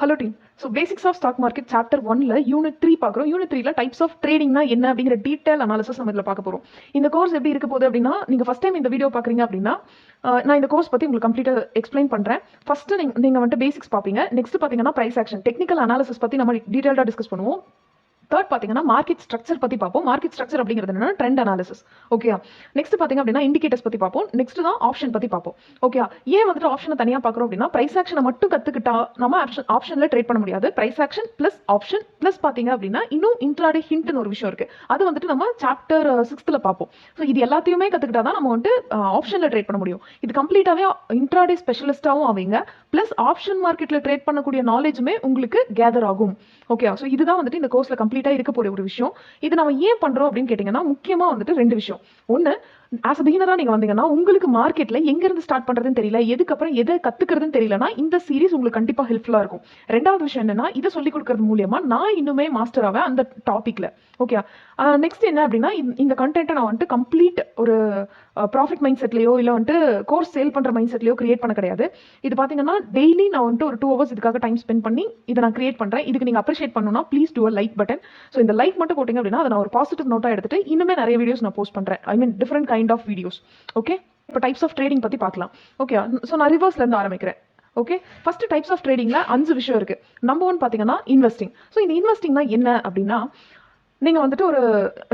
Hello team. So basics of stock market chapter 1ல unit 3 பார்க்குறோம். Unit 3ல types of ட்ரேடிங்னா என்ன அப்படிங்கிற டீடைல் அனாலிசிஸ் நம்ம இதில் பார்க்க போகிறோம். இந்த கோர்ஸ் எப்படி இருக்க போகுது அப்படின்னா, நீங்கள் ஃபஸ்ட் டைம் இந்த வீடியோ பார்க்குறீங்க அப்படின்னா நான் இந்த கோர்ஸ் பற்றி உங்களுக்கு கம்ப்ளீட்டாக எக்ஸ்பிளைன் பண்ணுறேன். ஃபஸ்ட்டு நீங்கள் வந்துட்டு பேசிக்ஸ் பார்ப்பீங்க. நெக்ஸ்ட் பார்த்தீங்கன்னா ப்ரைஸ் ஆக்ஷன் டெக்னிக்கல் அனாலிசிஸ் பற்றி நம்ம டீடைல்டாக டிஸ்கஸ் பண்ணுவோம். தேர்ட் பார்த்தீங்கன்னா மார்க்கெட் ஸ்ட்ரக்சர் பற்றி பார்ப்போம். மார்க்கெட் ஸ்ட்ரக்சர் அப்படிங்கிறது என்னன்னா ட்ரெண்ட் அனாலிசிஸ். ஓகே, நெக்ஸ்ட் பார்த்தீங்க அப்படின்னா இண்டிகேட்டர்ஸ் பற்றி பார்ப்போம். நெக்ஸ்ட் தான் ஆப்ஷன் பற்றி பார்ப்போம். ஓகே, ஏன் வந்துட்டு ஆப்ஷனை தனியாக பார்க்குறோம் அப்படின்னா, ப்ரைஸ் ஆக்ஷனை மட்டும் கற்றுக்கிட்டா நம்ம ஆப்ஷனில் ட்ரேட் பண்ண முடியாது. Price action plus option plus பார்த்தீங்க அப்படின்னா இன்னும் இன்ட்ராடே ஹிண்ட்னு ஒரு விஷயம் இருக்கு. அது வந்துட்டு நம்ம சாப்டர் 6ல பார்ப்போம். ஸோ இது எல்லாத்தையுமே கற்றுக்கிட்டா தான் நம்ம வந்துட்டு ஆப்ஷனில் ட்ரேட் பண்ண முடியும். இது கம்ப்ளீட்டாகவே இன்ட்ராடே ஸ்பெஷலிஸ்டாகவும் ஆவீங்க. ப்ளஸ் ஆப்ஷன் மார்க்கெட்டில் ட்ரேட் பண்ணக்கூடிய நாலேஜுமே உங்களுக்கு கேதர் ஆகும். ஓகே, ஸோ இதுதான் வந்துட்டு இந்த கோர்ஸில் கம்ப்ளீட்டாக இருக்க போகிற ஒரு விஷயம். இது நம்ம ஏன் பண்ணுறோம் அப்படின்னு கேட்டிங்கன்னா, முக்கியமாக வந்துட்டு 2 விஷயம். ஒன்று, ஆஸ் அ பிகினராக நீங்கள் வந்தீங்கன்னா உங்களுக்கு மார்க்கெட்டில் எங்கேருந்து ஸ்டார்ட் பண்ணுறதுன்னு தெரியல, எதுக்கப்புறம் எதை கற்றுக்கிறதுன்னு தெரியலனா இந்த சீரிஸ் உங்களுக்கு கண்டிப்பாக ஹெல்ப்ஃபுல்லாக இருக்கும். 2வது விஷயம் என்னன்னா, இதை சொல்லிக் கொடுக்கறது மூலியமா நான் இன்னுமே மாஸ்டர் ஆவேன் அந்த டாப்பிக்கில். ஓகே, நெக்ஸ்ட் என்ன அப்படின்னா, இந்த கண்டென்ட்டை நான் வந்துட்டு கம்ப்ளீட் ஒரு ப்ராஃபிட் மைண்ட் செட்லையோ இல்லை வந்துட்டு கோர்ஸ் சேல் பண்ணுற மைண்ட் செட்லையோ கிரியேட் பண்ண கிடையாது. இது பார்த்தீங்கன்னா டெய்லி நான் வந்துட்டு ஒரு 2 hours இதுக்காக டைம் ஸ்பெண்ட் பண்ணி இதை நான் கிரியேட் பண்ணுறேன். இதுக்கு நீங்கள் அப்ரிஷியேட் பண்ணணும்னா please do a like button. So இந்த லைக் மட்டும் போட்டிங்க அப்படின்னா அதை நான் ஒரு பாசிட்டிவ் நோட்டாக எடுத்துட்டு இன்னுமே நிறைய வீடியோஸ் நான் போஸ்ட் பண்ணுறேன். I mean different kind of videos. Okay, இப்போ டைப்ஸ் ஆஃப் ட்ரேடிங் பற்றி பார்க்கலாம். ஓகே, ஸோ நான் ரிவர்ஸ்லேருந்து ஆரம்பிக்கிறேன். ஓகே, ஃபர்ஸ்ட் டைப்ஸ் ஆஃப் ட்ரேடிங்ல 5 விஷயம் இருக்கு. நம்பர் 1 பார்த்தீங்கன்னா இன்வெஸ்டிங். ஸோ இந்த இன்வெஸ்டிங்னா என்ன அப்படின்னா, நீங்க வந்துட்டு ஒரு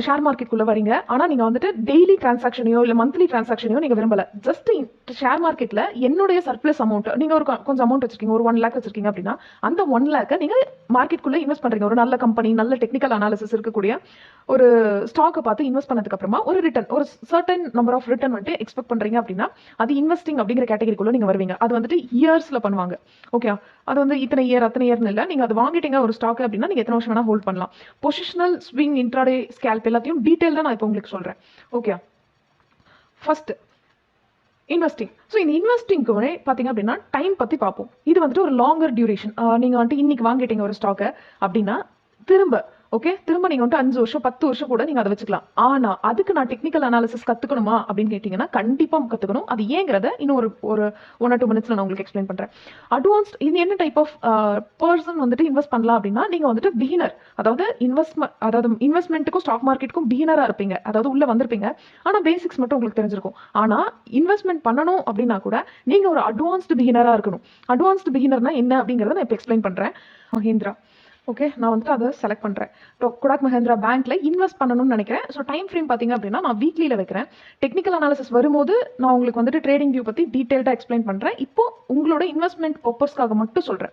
ஷேர் மார்க்கெட்டுக்குள்ள வரீங்க. ஆனா நீங்க வந்துட்டு டெய்லி டிரான்சாக்ஷனையோ இல்ல மந்த்லி டிரான்சாக்ஷனையோ நீங்க விரும்பல. ஜஸ்ட் ஷேர் மார்க்கெட்ல என்னுடைய சர்ப்ளஸ் அமௌண்ட், நீங்க ஒரு கொஞ்சம் அமௌண்ட் வச்சிருக்கீங்க, ஒரு 1 lakh வச்சிருக்கீங்க அப்படின்னா அந்த 1 lakh நீங்க மார்க்கெட்டுக்குள்ள இன்வெஸ்ட் பண்றீங்க. ஒரு நல்ல கம்பெனி, நல்ல டெக்னிக்கல் அனாலிசிஸ் இருக்கக்கூடிய ஒரு ஸ்டாக்கை பார்த்து இன்வெஸ்ட் பண்ணதுக்கு அப்புறமா ஒரு ரிட்டர்ன், ஒரு சர்டன் நம்பர் ஆஃப் ரிட்டர்ன் வந்துட்டு எக்ஸ்பெக்ட் பண்றீங்க அப்படின்னா அது இன்வெஸ்டிங் அப்படிங்கிற கேட்டகரிக்குள்ள நீங்க வருவீங்க. அது வந்துட்டு இயர்ஸ்ல பண்ணுவாங்க. ஓகே, அது வந்து இத்தனை இயர் அத்தனை இயர்னு இல்லை. நீங்க அது வாங்கிட்டீங்க ஒரு ஸ்டாக் அப்படின்னா நீங்க எத்தனை வருஷம் வேணா ஹோல்ட் பண்ணலாம். பொசிஷனல், ஸ்விங், இன்ட்ராடே, ஸ்கேல்ப் எல்லாத்தையும் டீடைல்டா நான் இப்போ உங்களுக்கு சொல்றேன். Okay, first investing. ஸோ இந்த இன்வெஸ்டிங்க்கு பார்த்தீங்க அப்படின்னா டைம் பற்றி பார்ப்போம். இது வந்துட்டு ஒரு லாங்கர் டியூரேஷன். நீங்கள் வந்துட்டு இன்னைக்கு வாங்கிட்டீங்க ஒரு ஸ்டாக்கை அப்படின்னா திரும்ப நீங்கள் வந்துட்டு 5 வருஷம் 10 வருஷம் கூட நீங்கள் அதை வச்சுக்கலாம். ஆனால் அதுக்கு நான் டெக்னிக்கல் அனாலிசிஸ் கற்றுக்கணுமா அப்படின்னு கேட்டிங்கன்னா கண்டிப்பாக கற்றுக்கணும். அது ஏங்கிறத இன்னும் ஒரு 1 or 2 minutes நான் உங்களுக்கு எக்ஸ்பிளைன் பண்ணுறேன். அட்வான்ஸ்ட் இது என்ன டைப் ஆஃப் பர்சன் வந்துட்டு இன்வெஸ்ட் பண்ணலாம் அப்படின்னா, நீங்கள் வந்துட்டு பிகினர், அதாவது இன்வெஸ்ட்மெண்ட்டுக்கும் ஸ்டாக் மார்க்கெட்டுக்கும் பிகினராக இருப்பீங்க. அதாவது உள்ளே வந்திருப்பீங்க, ஆனால் பேசிக்ஸ் மட்டும் உங்களுக்கு தெரிஞ்சிருக்கும். ஆனால் இன்வெஸ்ட்மெண்ட் பண்ணணும் அப்படின்னா கூட நீங்கள் ஒரு அட்வான்ஸ்டு பிகினராக இருக்கணும். அட்வான்ஸ்டு பிகினர்னா என்ன அப்படிங்கிறத நான் இப்போ எக்ஸ்பிளைன் பண்ணுறேன். மஹேந்திரா. ஓகே, நான் வந்துட்டு அதை செலக்ட் பண்ணுறேன். கொடாக் மஹேந்திரா பேங்க்ல இன்வெஸ்ட் பண்ணணும்னு நினைக்கிறேன். ஸோ டைம் ஃப்ரேம் பார்த்தீங்க அப்படின்னா நான் வீக்லியில் வைக்கிறேன். டெக்னிக்கல் அனாலிசிஸ் வரும்போது நான் உங்களுக்கு வந்துட்டு ட்ரேடிங் வியூ பற்றி டீட்டெயில்டாக எக்ஸ்பிளைன் பண்ணுறேன். இப்போ உங்களோட இன்வெஸ்ட்மெண்ட் பர்பஸ்க்காக மட்டும் சொல்கிறேன்.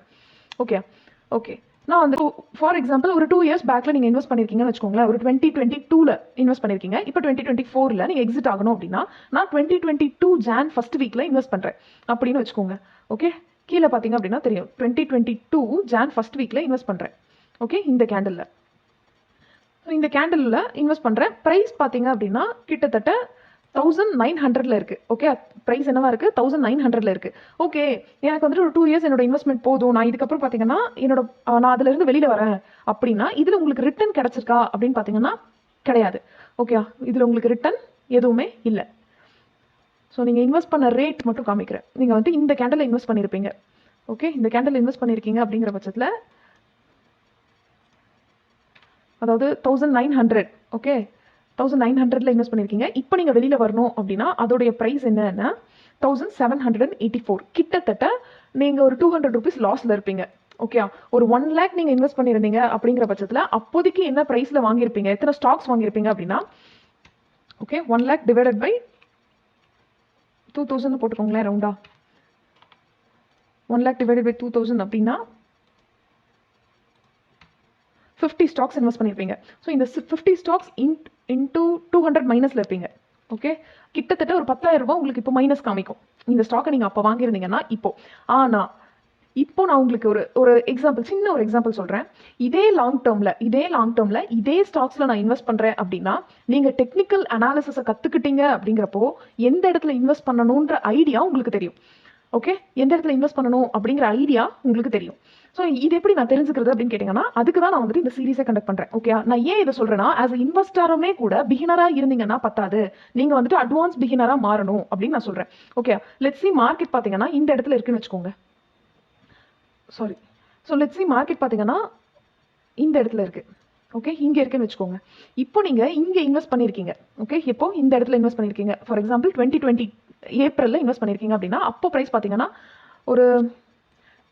ஓகே, நான் வந்து ஃபார் எக்ஸாம்பிள் ஒரு 2 years பேக்ல நீங்கள் இன்வெஸ்ட் பண்ணியிருக்கீங்கன்னு வச்சுக்கோங்களேன். ஒரு 2022ல இன்வெஸ்ட் பண்ணியிருக்கீங்க. இப்போ 2024ல நீங்கள் எக்ஸிட் ஆகணும் அப்படின்னா நான் 2022 Jan 1st weekல இன்வெஸ்ட் பண்ணுறேன் அப்படின்னு வச்சுக்கோங்க. ஓகே, கீழே பார்த்தீங்க அப்படின்னா தெரியும் 2022 Jan 1st weekல இன்வெஸ்ட் பண்ணுறேன். ஓகே, இந்த கேண்டில் இன்வெஸ்ட் பண்ணுறேன். ப்ரைஸ் பார்த்தீங்க அப்படின்னா கிட்டத்தட்ட 1900ல இருக்கு. ஓகே, ப்ரைஸ் என்னவா இருக்கு? 1900ல இருக்கு. ஓகே, எனக்கு வந்துட்டு ஒரு 2 years என்னோட இன்வெஸ்ட்மெண்ட் போதும், நான் இதுக்கப்புறம் பார்த்தீங்கன்னா நான் அதுல இருந்து வெளியில வரேன் அப்படின்னா இதுல உங்களுக்கு ரிட்டர்ன் கிடைச்சிருக்கா அப்படின்னு பார்த்தீங்கன்னா கிடையாது. ஓகே, இதுல உங்களுக்கு ரிட்டர்ன் எதுவுமே இல்லை. ஸோ நீங்க இன்வெஸ்ட் பண்ண ரேட் மட்டும் காமிக்கிறேன். நீங்க வந்துட்டு இந்த கேண்டில் இன்வெஸ்ட் பண்ணியிருப்பீங்க. ஓகே, இந்த கேண்டில் இன்வெஸ்ட் பண்ணியிருக்கீங்க அப்படிங்கிற பட்சத்தில் அதாவது 1900. ஓகே, 1900ல இன்வெஸ்ட் பண்ணியிருக்கீங்க. இப்போ நீங்கள் வெளியில் வரணும் அப்படின்னா அதோடைய ப்ரைஸ் என்னன்னா 1784. கிட்டத்தட்ட நீங்கள் ஒரு 200 rupees லாஸில் இருப்பீங்க. ஓகே, ஒரு 1 lakh நீங்கள் இன்வெஸ்ட் பண்ணியிருந்தீங்க அப்படிங்கிற பட்சத்தில் அப்போதைக்கு என்ன ப்ரைஸில் வாங்கியிருப்பீங்க, எத்தனை ஸ்டாக்ஸ் வாங்கியிருப்பீங்க அப்படின்னா, ஓகே, 1 lakh டிவைடட் பை 2000 போட்டுக்கோங்களேன் ரவுண்டா. 1 lakh டிவைடட் பை 2000 அப்படின்னா 50 ஸ்டாக்ஸ் இன்வெஸ்ட் பண்ணியிருப்பீங்க. ஸோ இந்த 50 ஸ்டாக்ஸ் இன்டூ 200 மைனஸில் இருப்பீங்க. ஓகே, கிட்டத்தட்ட ஒரு 10,000 ரூபாய் உங்களுக்கு இப்போ மைனஸ் காமிக்கும். இந்த ஸ்டாக்கை நீங்கள் அப்போ வாங்கியிருந்தீங்கன்னா ஆனால் இப்போ நான் உங்களுக்கு ஒரு எக்ஸாம்பிள், சின்ன ஒரு எக்ஸாம்பிள் சொல்கிறேன். இதே லாங் டேர்மில் இதே ஸ்டாக்ஸில் நான் இன்வெஸ்ட் பண்ணுறேன் அப்படின்னா நீங்கள் டெக்னிக்கல் அனாலிசிஸை கற்றுக்கிட்டீங்க அப்படிங்கிறப்போ எந்த இடத்துல இன்வெஸ்ட் பண்ணணுன்ற ஐடியா உங்களுக்கு தெரியும். ஓகே, எந்த இடத்துல இன்வெஸ்ட் பண்ணணும் அப்படிங்கிற ஐடியா உங்களுக்கு தெரியும். ஸோ இது எப்படி நான் தெரிஞ்சுக்கிறது அப்படின்னு கேட்டிங்கன்னா அதுக்கு தான் நான் வந்துட்டு இந்த சீரீஸை கண்டக்ட் பண்ணுறேன். ஓகே, நான் ஏன் இதை சொல்கிறேன்னா, ஆஸ் அ இன்வெஸ்டருமே கூட பிகினராக இருந்தீங்கன்னா பத்தாது, நீங்கள் வந்துட்டு அட்வான்ஸ் பிகினராக மாறணும் அப்படின்னு நான் சொல்கிறேன். ஓகே, லெட்ஸ் சி மார்க்கெட் பார்த்தீங்கன்னா இந்த இடத்துல இருக்குன்னு வச்சுக்கோங்க. Sorry, so let's see market பார்த்தீங்கன்னா இந்த இடத்துல இருக்கு. ஓகே, இங்க இருக்குன்னு வச்சுக்கோங்க. இப்போ நீங்க இங்க இன்வெஸ்ட் பண்ணிருக்கீங்க. ஓகே, இப்போ இந்த இடத்துல இன்வெஸ்ட் பண்ணிருக்கீங்க. ஃபார் எக்ஸாம்பிள் 2020 ஏப்ரல்ல இன்வெஸ்ட் பண்ணிருக்கீங்க அப்படின்னா அப்போ பிரைஸ் பார்த்தீங்கன்னா ஒரு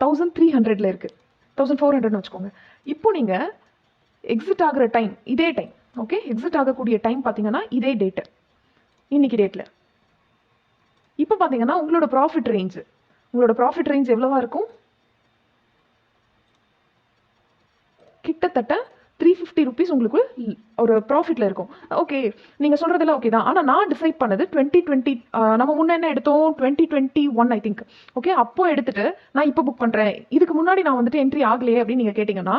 1300ல இருக்கு, 1400ன்னு வச்சுக்கோங்க. இப்போ நீங்க எக்ஸிட் ஆகுற டைம் இதே டைம். ஓகே, எக்ஸிட் ஆகக்கூடிய டைம் பார்த்தீங்கன்னா இதே டேட்டு, இன்னைக்கு டேட்ல. இப்போ பார்த்தீங்கன்னா உங்களோட ப்ராஃபிட் ரேஞ்ச் எவ்வளவா இருக்கும்? கிட்டத்தட்ட 350 rupees உங்களுக்கு ஒரு ப்ராஃபிட்ல இருக்கும். ஓகே, நீங்க சொல்றதெல்லாம் ஓகே தான். ஆனா நான் டிசைட் பண்ணது 2020, நம்ம முன்ன என்ன எடுத்தோம் 2021 ஐ திங்க். ஓகே, அப்போ எடுத்துட்டு நான் இப்போ புக் பண்றேன், இதுக்கு முன்னாடி நான் வந்துட்டு என்ட்ரி ஆகலையே அப்படின்னு நீங்க கேட்டீங்கன்னா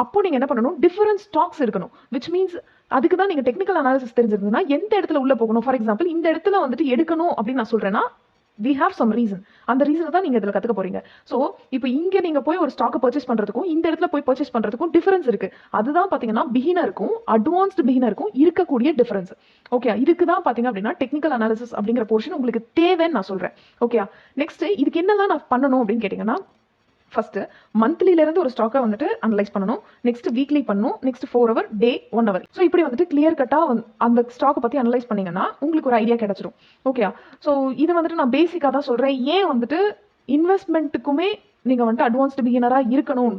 அப்போ நீங்க என்ன பண்ணணும், டிஃபரன்ஸ் ஸ்டாக்ஸ் இருக்கணும். விச் மீன்ஸ் அதுக்கு தான் நீங்க டெக்னிக்கல் அனாலிசிஸ் தெரிஞ்சிருந்ததுன்னா எந்த இடத்துல உள்ள போகணும். ஃபார் எக்ஸாம்பிள் இந்த இடத்துல வந்துட்டு எடுக்கணும் அப்படின்னு நான் சொல்றேன்னா we have some reason. அந்த ரீசனை தான் நீங்க இதுல கத்துக்க போறீங்க. சோ இப்போ இங்க நீங்க போய் ஒரு ஸ்டாக்கை பர்ச்சேஸ் பண்றதுக்கும் இந்த இடத்துல போய் பர்ச்சேஸ் பண்றதுக்கும் டிஃபரன்ஸ் இருக்கு. அதுதான் பாத்தீங்கன்னா பிகினருக்கும் அட்வான்ஸ்டு பிகினருக்கும் இருக்கக்கூடிய டிஃபரன்ஸ். ஓகே, இதுக்கு தான் பாத்தீங்க அப்படின்னா டெக்னிக்கல் அனாலிசிஸ் அப்படிங்கிற போர்ஷன் உங்களுக்கு தேவைன்னு நான் சொல்றேன். ஓகே, நெக்ஸ்ட் இதுக்கு என்னெல்லாம் நான் பண்ணணும் அப்படின்னு கேட்டீங்கன்னா ஃபர்ஸ்ட் மந்த்லில இருந்து ஒரு ஸ்டாக்கை வந்துட்டு அனலைஸ் பண்ணணும். நெக்ஸ்ட் வீக்லி பண்ணணும். நெக்ஸ்ட் 4 hour, டே 1 hour. ஸோ இப்படி வந்துட்டு கிளியர் கட்டா அந்த ஸ்டாக்கை பத்தி அனலைஸ் பண்ணீங்கன்னா உங்களுக்கு ஒரு ஐடியா கிடைச்சிடும். ஓகே, ஸோ இது வந்துட்டு நான் பேசிக்காக தான் சொல்றேன். ஏன் வந்துட்டு இன்வெஸ்ட்மெண்ட்டுக்குமே நீங்க வந்துட்டு அட்வான்ஸ்டு பிகினரா இருக்கணும்.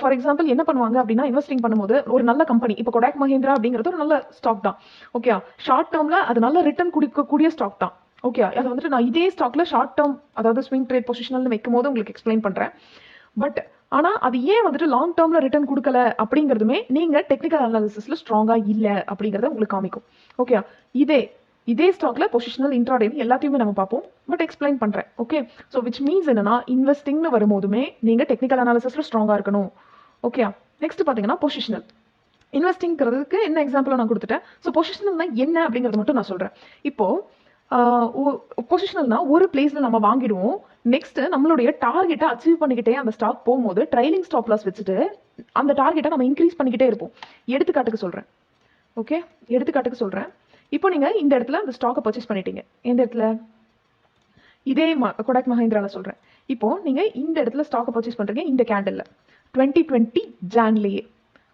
ஃபார் எக்ஸாம்பிள் என்ன பண்ணுவாங்க அப்படின்னா இன்வெஸ்டிங் பண்ணும்போது ஒரு நல்ல கம்பெனி, இப்போ கொடாக் மஹிந்திரா அப்படிங்கிறது ஒரு நல்ல ஸ்டாக் தான். ஓகே, ஷார்ட் டேர்ம்ல அது நல்ல ரிட்டர்ன் கொடுக்கக்கூடிய ஸ்டாக் தான். ஓகே, அது வந்துட்டு நான் இதே ஸ்டாக்ல ஷார்ட் டேர்ம் அதாவது ஸ்விங் ட்ரேட் பொசிஷனல் வைக்கும் போது உங்களுக்கு எக்ஸ்பிளைன் பண்றேன். பட் ஆனா அது ஏன் வந்துட்டு லாங் டேர்ம்ல ரிட்டர்ன் கொடுக்கல அப்படிங்கிறதுமே நீங்க டெக்னிக்கல் அனாலிசிஸ்ல ஸ்ட்ராங்கா இல்ல அப்படிங்கறத உங்களுக்கு காமிக்கும். ஓகே, இதே ஸ்டாக்ல பொசிஷனல் இன்ட்ராடே எல்லாத்தையுமே நம்ம பார்ப்போம். பட் எக்ஸ்பிளைன் பண்றேன். ஓகே, ஸோ விச் மீன்ஸ் என்னன்னா இன்வெஸ்டிங்னு வரும்போதுமே நீங்க டெக்னிக்கல் அனாலிசிஸ்ல ஸ்ட்ராங்கா இருக்கணும். ஓகே, நெக்ஸ்ட் பாத்தீங்கன்னா பொசிஷனல் இன்வெஸ்டிங்கிறதுக்கு என்ன எக்ஸாம்பிள் நான் கொடுத்துட்டேன். ஸோ பொசிஷனல்னா என்ன அப்படிங்கறது மட்டும் நான் சொல்றேன். இப்போ பொசிஷனல்னா ஒரு பிளேஸ்ல நம்ம வாங்கிடுவோம். நெக்ஸ்ட் நம்மளுடைய டார்கெட்டை அச்சீவ் பண்ணிக்கிட்டே அந்த ஸ்டாக் போகும்போது ட்ரைலிங் ஸ்டாப் லாஸ் வச்சுட்டு அந்த டார்கெட்டை நம்ம இன்க்ரீஸ் பண்ணிக்கிட்டே இருப்போம். எடுத்துக்காட்டுக்கு சொல்றேன். ஓகே, எடுத்துக்காட்டுக்கு சொல்றேன். இப்போ நீங்க இந்த இடத்துல அந்த ஸ்டாக்கை பர்ச்சேஸ் பண்ணிட்டீங்க. எந்த இடத்துல? இதே கொடாக் மஹிந்திரால சொல்றேன். இப்போ நீங்க இந்த இடத்துல ஸ்டாக்கை பர்ச்சேஸ் பண்றீங்க இந்த கேண்டில்ல 2020 ஜான்லயே.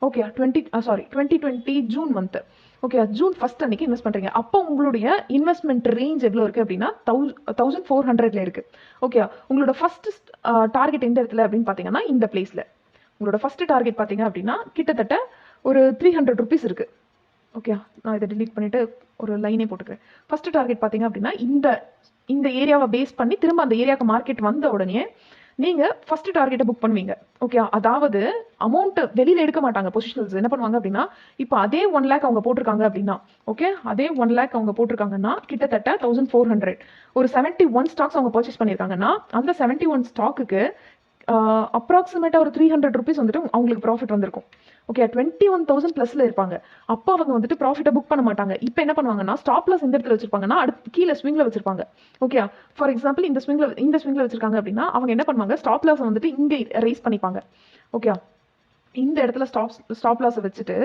Okay, 2020 June month. Okay, June 1 அன்னைக்கு இன்வெஸ்ட் பண்றீங்க. அப்போ உங்களுடைய இன்வெஸ்ட்மெண்ட் ரேஞ்ச் எவ்வளவு இருக்கு அப்படின்னா 1400ல இருக்கு. ஓகே, உங்களோட ஃபர்ஸ்ட் டார்கெட் எந்த இடத்துல அப்படின்னு பாத்தீங்கன்னா இந்த பிளேஸ்ல. உங்களோட ஃபர்ஸ்ட் டார்கெட் பாத்தீங்க அப்படின்னா கிட்டத்தட்ட ஒரு 300 rupees இருக்கு. ஓகே, நான் இதை டிலீட் பண்ணிட்டு ஒரு லைனே போட்டுக்கிறேன். ஃபர்ஸ்ட் டார்கெட் பாத்தீங்க அப்படின்னா இந்த ஏரியாவை பேஸ் பண்ணி திரும்ப அந்த ஏரியாவுக்கு மார்க்கெட் வந்த உடனே நீங்க ஃபர்ஸ்ட் டார்கெட்டை புக் பண்ணுவீங்க. ஓகே, அதாவது அமௌண்ட் வெளியில எடுக்க மாட்டாங்க. பொசிஷனல்ஸ் என்ன பண்ணுவாங்க அப்படின்னா இப்போ அதே 1 lakh அவங்க போட்டிருக்காங்க அப்படின்னா, ஓகே, அதே 1 lakh அவங்க போட்டிருக்காங்கன்னா கிட்டத்தட்ட 1400 ஒரு 71 ஸ்டாக்ஸ் அவங்க பர்ச்சேஸ் பண்ணிருக்காங்கன்னா அந்த 71 ஸ்டாக்குக்கு அப்ராக்சிமேட்டா ஒரு 300 rupees வந்துட்டு அவங்களுக்கு ப்ராஃபிட் வந்திருக்கும். ஓகே, 21,000 பிளஸ்ல இருப்பாங்க. அப்போ அவங்க வந்துட்டு ப்ராஃபிட்டை புக் பண்ண மாட்டாங்க. இப்போ என்ன பண்ணுவாங்கன்னா ஸ்டாப் லாஸ் இந்த இடத்துல வச்சிருப்பாங்கன்னா அடுத்து கீழே ஸ்விங்ல வச்சிருப்பாங்க. ஓகே, ஃபார் எக்ஸாம்பிள் இந்த ஸ்விங்ல வச்சிருக்காங்க அப்படின்னா அவங்க என்ன பண்ணுவாங்க ஸ்டாப் லாஸ் வந்துட்டு இங்க ரைஸ் பண்ணிப்பாங்க. ஓகே, இந்த இடத்துல ஸ்டாப் லாஸ் வச்சுட்டு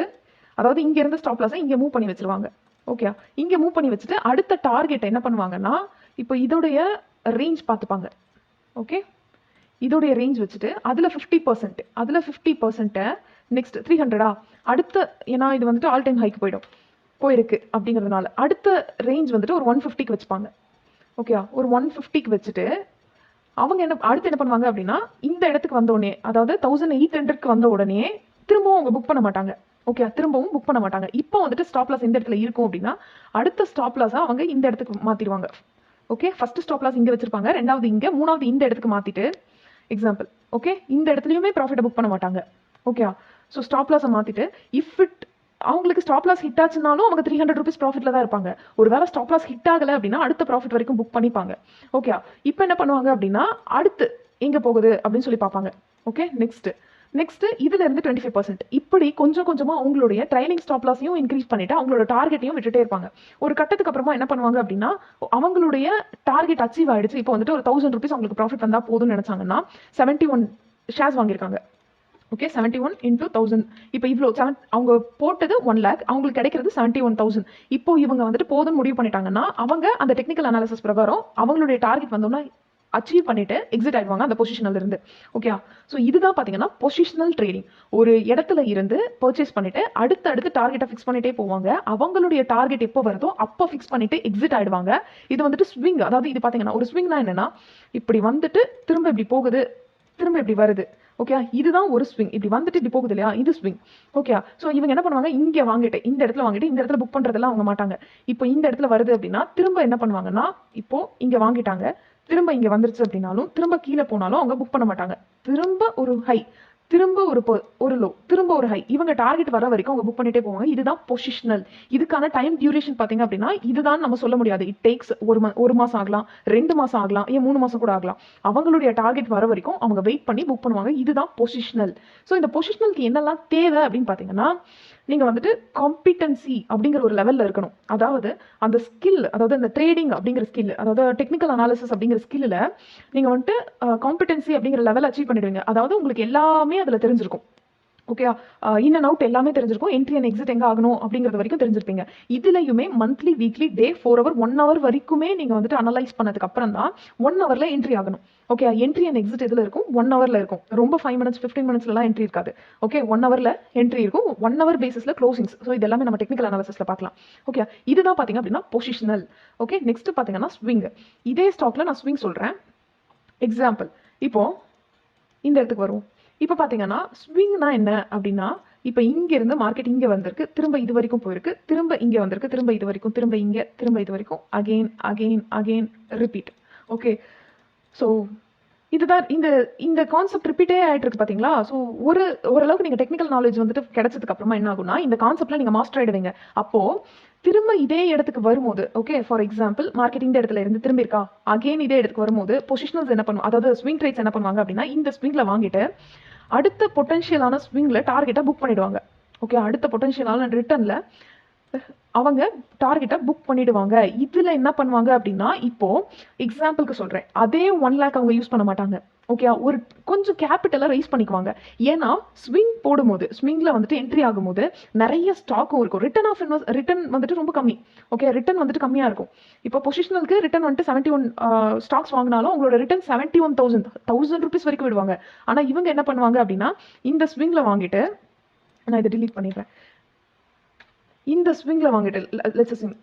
அதாவது இங்க இருந்து ஸ்டாப் லாஸை இங்க மூவ் பண்ணி வச்சிருவாங்க. ஓகே, இங்க மூவ் பண்ணி வச்சுட்டு அடுத்த டார்கெட் என்ன பண்ணுவாங்கன்னா இப்போ இதோடைய ரேஞ்ச் பார்த்துப்பாங்க. ஓகே, இதோடைய ரேஞ்ச் வச்சுட்டு அதுல 50% நெக்ஸ்ட் 300 அடுத்த, ஏன்னா இது வந்துட்டு ஆல் டைம் ஹைக்கு போயிருக்கு அப்படிங்கிறதுனால அடுத்த ரேஞ்ச் வந்துட்டு ஒரு 150க்கு வச்சுப்பாங்க. ஓகே, ஒரு 150க்கு வச்சுட்டு அவங்க அடுத்து என்ன பண்ணுவாங்க அப்படின்னா இந்த இடத்துக்கு வந்த உடனே அதாவது 1800க்கு வந்த உடனே திரும்பவும் அவங்க புக் பண்ண மாட்டாங்க. ஓகே, திரும்பவும் புக் பண்ண மாட்டாங்க. இப்போ வந்துட்டு ஸ்டாப் லாஸ் இந்த இடத்துல இருக்கும் அப்படின்னா அடுத்த ஸ்டாப் லாஸா அவங்க இந்த இடத்துக்கு மாத்திடுவாங்க. ஓகே, ஃபர்ஸ்ட் ஸ்டாப் லாஸ் இங்க வச்சிருப்பாங்க, ரெண்டாவது இங்க, மூணாவது இந்த இடத்துக்கு மாத்திட்டு எக்ஸாம்பிள். ஓகே, இந்த இடத்துலயுமே ப்ராஃபிட்டை புக் பண்ண மாட்டாங்க. ஓகே, ஸோ ஸ்டாப் லாஸை மாத்திட்டு அவங்களுக்கு ஸ்டாப் லாஸ் ஹிட் ஆச்சுனாலும் அவங்க 300 rupees ப்ராஃபிட்ல தான் இருப்பாங்க. ஒருவேளை ஸ்டாப் லாஸ் ஹிட் ஆகல அப்படின்னா அடுத்த ப்ராஃபிட் வரைக்கும் புக் பண்ணிப்பாங்க. ஓகே, இப்போ என்ன பண்ணுவாங்க அப்படின்னா அடுத்து எங்க போகுது அப்படின்னு சொல்லி பார்ப்பாங்க. ஓகே, நெக்ஸ்ட் இதுல இருந்து 25% இப்படி கொஞ்சம் கொஞ்சமா அவங்களுடைய ட்ரைலிங் ஸ்டாப் லாஸையும் இன்க்ரீஸ் பண்ணிட்டு அவங்களோட டார்கெட்டையும் விட்டுட்டே இருப்பாங்க. ஒரு கட்டத்துக்கு அப்புறமா என்ன பண்ணுவாங்க அப்படின்னா அவங்களுடைய டார்கெட் அச்சீவ் ஆயிடுச்சு. இப்போ வந்துட்டு ஒரு 1000 rupees அவங்களுக்கு ப்ராஃபிட் வந்தா போதும்னு நினைச்சாங்கன்னா 71 ஷேர்ஸ் வாங்கியிருக்காங்க. Okay, 71 into 1000. இப்போ இவ்வளோ அவங்க போட்டது 1 lakh, அவங்களுக்கு கிடைக்கிறது 71,000. இப்போ இவங்க வந்துட்டு போதும் முடிவு பண்ணிட்டாங்கன்னா அவங்க அந்த டெக்னிக்கல் அனாலிசிஸ் பிரகாரம் அவங்களுடைய டார்கெட் வந்தோம்னா அச்சீவ் பண்ணிட்டு எக்ஸிட் ஆயிடுவாங்க அந்த பொசிஷன்ல இருந்து. ஓகே, ஸோ இதுதான் பாத்தீங்கன்னா பொசிஷனல் ட்ரேடிங். ஒரு இடத்துல இருந்து பர்ச்சேஸ் பண்ணிட்டு அடுத்து டார்கெட்டை ஃபிக்ஸ் பண்ணிட்டே போவாங்க. அவங்களுடைய டார்கெட் எப்போ வருதோ அப்போ ஃபிக்ஸ் பண்ணிட்டு எக்ஸிட் ஆயிடுவாங்க. இது வந்துட்டு ஸ்விங். அதாவது இது பாத்தீங்கன்னா ஒரு ஸ்விங்னா என்னன்னா, இப்படி வந்துட்டு திரும்ப இப்படி போகுது, திரும்ப இப்படி வருது. ஓகே, இதுதான் ஒரு ஸ்விங். இப்படி வந்துட்டு இப்படி போகுது இல்லையா, இது ஸ்விங். ஓகே, ஸோ இவங்க என்ன பண்ணுவாங்க, இங்க வாங்கிட்டு இந்த இடத்துல வாங்கிட்டு இந்த இடத்துல புக் பண்றதெல்லாம் அவங்க மாட்டாங்க. இப்போ இந்த இடத்துல வருது அப்படின்னா திரும்ப என்ன பண்ணுவாங்கன்னா, இப்போ இங்க வாங்கிட்டாங்க, திரும்ப இங்க வந்துருச்சு அப்படின்னாலும் திரும்ப கீழே போனாலும் அவங்க புக் பண்ண மாட்டாங்க. திரும்ப ஒரு ஹை, திரும்ப ஒரு லோ, திரும்ப ஒரு ஹை, இவங்க டார்கெட் வர வரைக்கும் அவங்க புக் பண்ணிட்டே போவாங்க. இதுதான் பொசிஷனல். இதுக்கான டைம் டியூரேஷன் பாத்தீங்க அப்படின்னா இதுதான் நம்ம சொல்ல முடியாது. இட் டேக்ஸ் ஒரு மாசம் ஆகலாம், 2 மாசம் ஆகலாம், ஏன் 3 மாசம் கூட ஆகலாம். அவங்களுடைய டார்கெட் வர வரைக்கும் அவங்க வெயிட் பண்ணி புக் பண்ணுவாங்க. இதுதான் பொசிஷனல். ஸோ இந்த பொசிஷனலுக்கு என்னெல்லாம் தேவை அப்படின்னு பாத்தீங்கன்னா, நீங்க வந்துட்டு காம்பிடன்சி அப்படிங்கிற ஒரு லெவல்ல இருக்கணும். அதாவது அந்த ஸ்கில், அதாவது அந்த ட்ரேடிங் அப்படிங்கிற ஸ்கில், அதாவது டெக்னிக்கல் அனாலிசிஸ் அப்படிங்கிற ஸ்கில்ல நீங்க வந்துட்டு காம்பிடன்சி அப்படிங்கிற லெவல் அச்சீவ் பண்ணிடுவீங்க. அதாவது உங்களுக்கு எல்லாமே அதுல தெரிஞ்சிருக்கும். ஓகே, இன் அண்ட் அவுட் எல்லாமே தெரிஞ்சிருக்கும். என்ட்ரி அண்ட் எக்ஸிட் எங்க ஆகணும் அப்படிங்கிறது வரைக்கும் தெரிஞ்சிருப்பீங்க. இதுலயுமே மந்த்லி, வீக்லி, டே, 4 hour, 1 hour வரைக்குமே நீங்க வந்துட்டு அனலைஸ் பண்ணதுக்கு அப்புறம் தான் 1 hourல என்ட்ரி ஆகணும். ஓகே, என்ட்ரி அண்ட் எக்ஸிட் எதுல இருக்கும், 1 hourல இருக்கும். ரொம்ப 5 minutes 15 minutesலாம் என்ட்ரி இருக்காது. ஓகே, 1 hourல என்ட்ரி இருக்கும். 1 hour பேசிஸ்ல க்ளோசிங்ஸ். ஸோ இது எல்லாமே நம்ம டெக்னிக்கல் அனாலிசிஸ்ல பார்க்கலாம். ஓகே, இதுதான் பாத்தீங்க அப்படின்னா பொசிஷனல். ஓகே, நெக்ஸ்ட் பாத்தீங்கன்னா ஸ்விங். இதே ஸ்டாக்ல நான் ஸ்விங் சொல்றேன். எக்ஸாம்பிள், இப்போ இந்த இடத்துக்கு வரும். இப்போ பாத்தீங்கன்னா ஸ்விங்னா என்ன அப்படின்னா, இப்போ இங்க இருந்து மார்க்கெட் இங்க வந்திருக்கு, திரும்ப இது வரைக்கும் போயிருக்கு, திரும்ப இங்க வந்திருக்கு, திரும்ப இது வரைக்கும், திரும்ப இங்க, திரும்ப இது வரைக்கும், again again again repeat. Okay, so இதுதான் இந்த கான்செப்ட் ரிப்பீட்டே ஆயிட்டு இருக்கு பாத்தீங்களா. ஸோ ஓரளவுக்கு நீங்க டெக்னிக்கல் நாலேஜ் வந்துட்டு கிடைச்சதுக்கு அப்புறமா என்ன ஆகும்னா, இந்த கான்செப்ட்ல நீங்க மாஸ்டர் ஆயிடுவீங்க. அப்போ திரும்ப இதே இடத்துக்கு வரும்போது, ஓகே ஃபார் எக்ஸாம்பிள் மார்க்கெட் இந்த இடத்துல இருந்து திரும்பி இருக்கா, அகெயின் இதே இடத்துக்கு வரும்போது பொசிஷனல்ஸ் என்ன பண்ணுவாங்க, அதாவது ஸ்விங் ட்ரேட்ஸ் என்ன பண்ணுவாங்க அப்படின்னா, இந்த ஸ்விங்ல வாங்கிட்டு அடுத்த பொட்டன்ஷியலான ஸ்விங்ல டார்கெட்டை புக் பண்ணிடுவாங்க. ஓகே, அடுத்த பொட்டன்ஷியலான ரிட்டர்ன்ல அவங்க டார்கெட்டை புக் பண்ணிடுவாங்க. இதுல என்ன பண்ணுவாங்க அப்படின்னா, இப்போ எக்ஸாம்பிளுக்கு சொல்றேன், அதே 1 lakh அவங்க யூஸ் பண்ண மாட்டாங்க. ஓகே, ஒரு கொஞ்சம் கேபிட்டலை ரைஸ் பண்ணிக்குவாங்க. ஏன்னா ஸ்விங் போடும்போது, ஸ்விங்ல வந்துட்டு என்ட்ரி ஆகும்போது நிறைய ஸ்டாக்கும் இருக்கும். ரிட்டர்ன் வந்துட்டு ரொம்ப கம்மி. ஓகே, ரிட்டர்ன் வந்துட்டு கம்மியா இருக்கும். இப்போ பொசிஷனலுக்கு ரிட்டர்ன் வந்துட்டு 71 ஸ்டாக்ஸ் வாங்கினாலும் உங்களோட ரிட்டர்ன் 71,000 rupees வரைக்கும் விடுவாங்க. ஆனா இவங்க என்ன பண்ணுவாங்க அப்படின்னா, இந்த ஸ்விங்ல வாங்கிட்டு, நான் இதை டிலீட் பண்ணிடுறேன், இந்த ஸ்விங்ல வாங்கிட்டு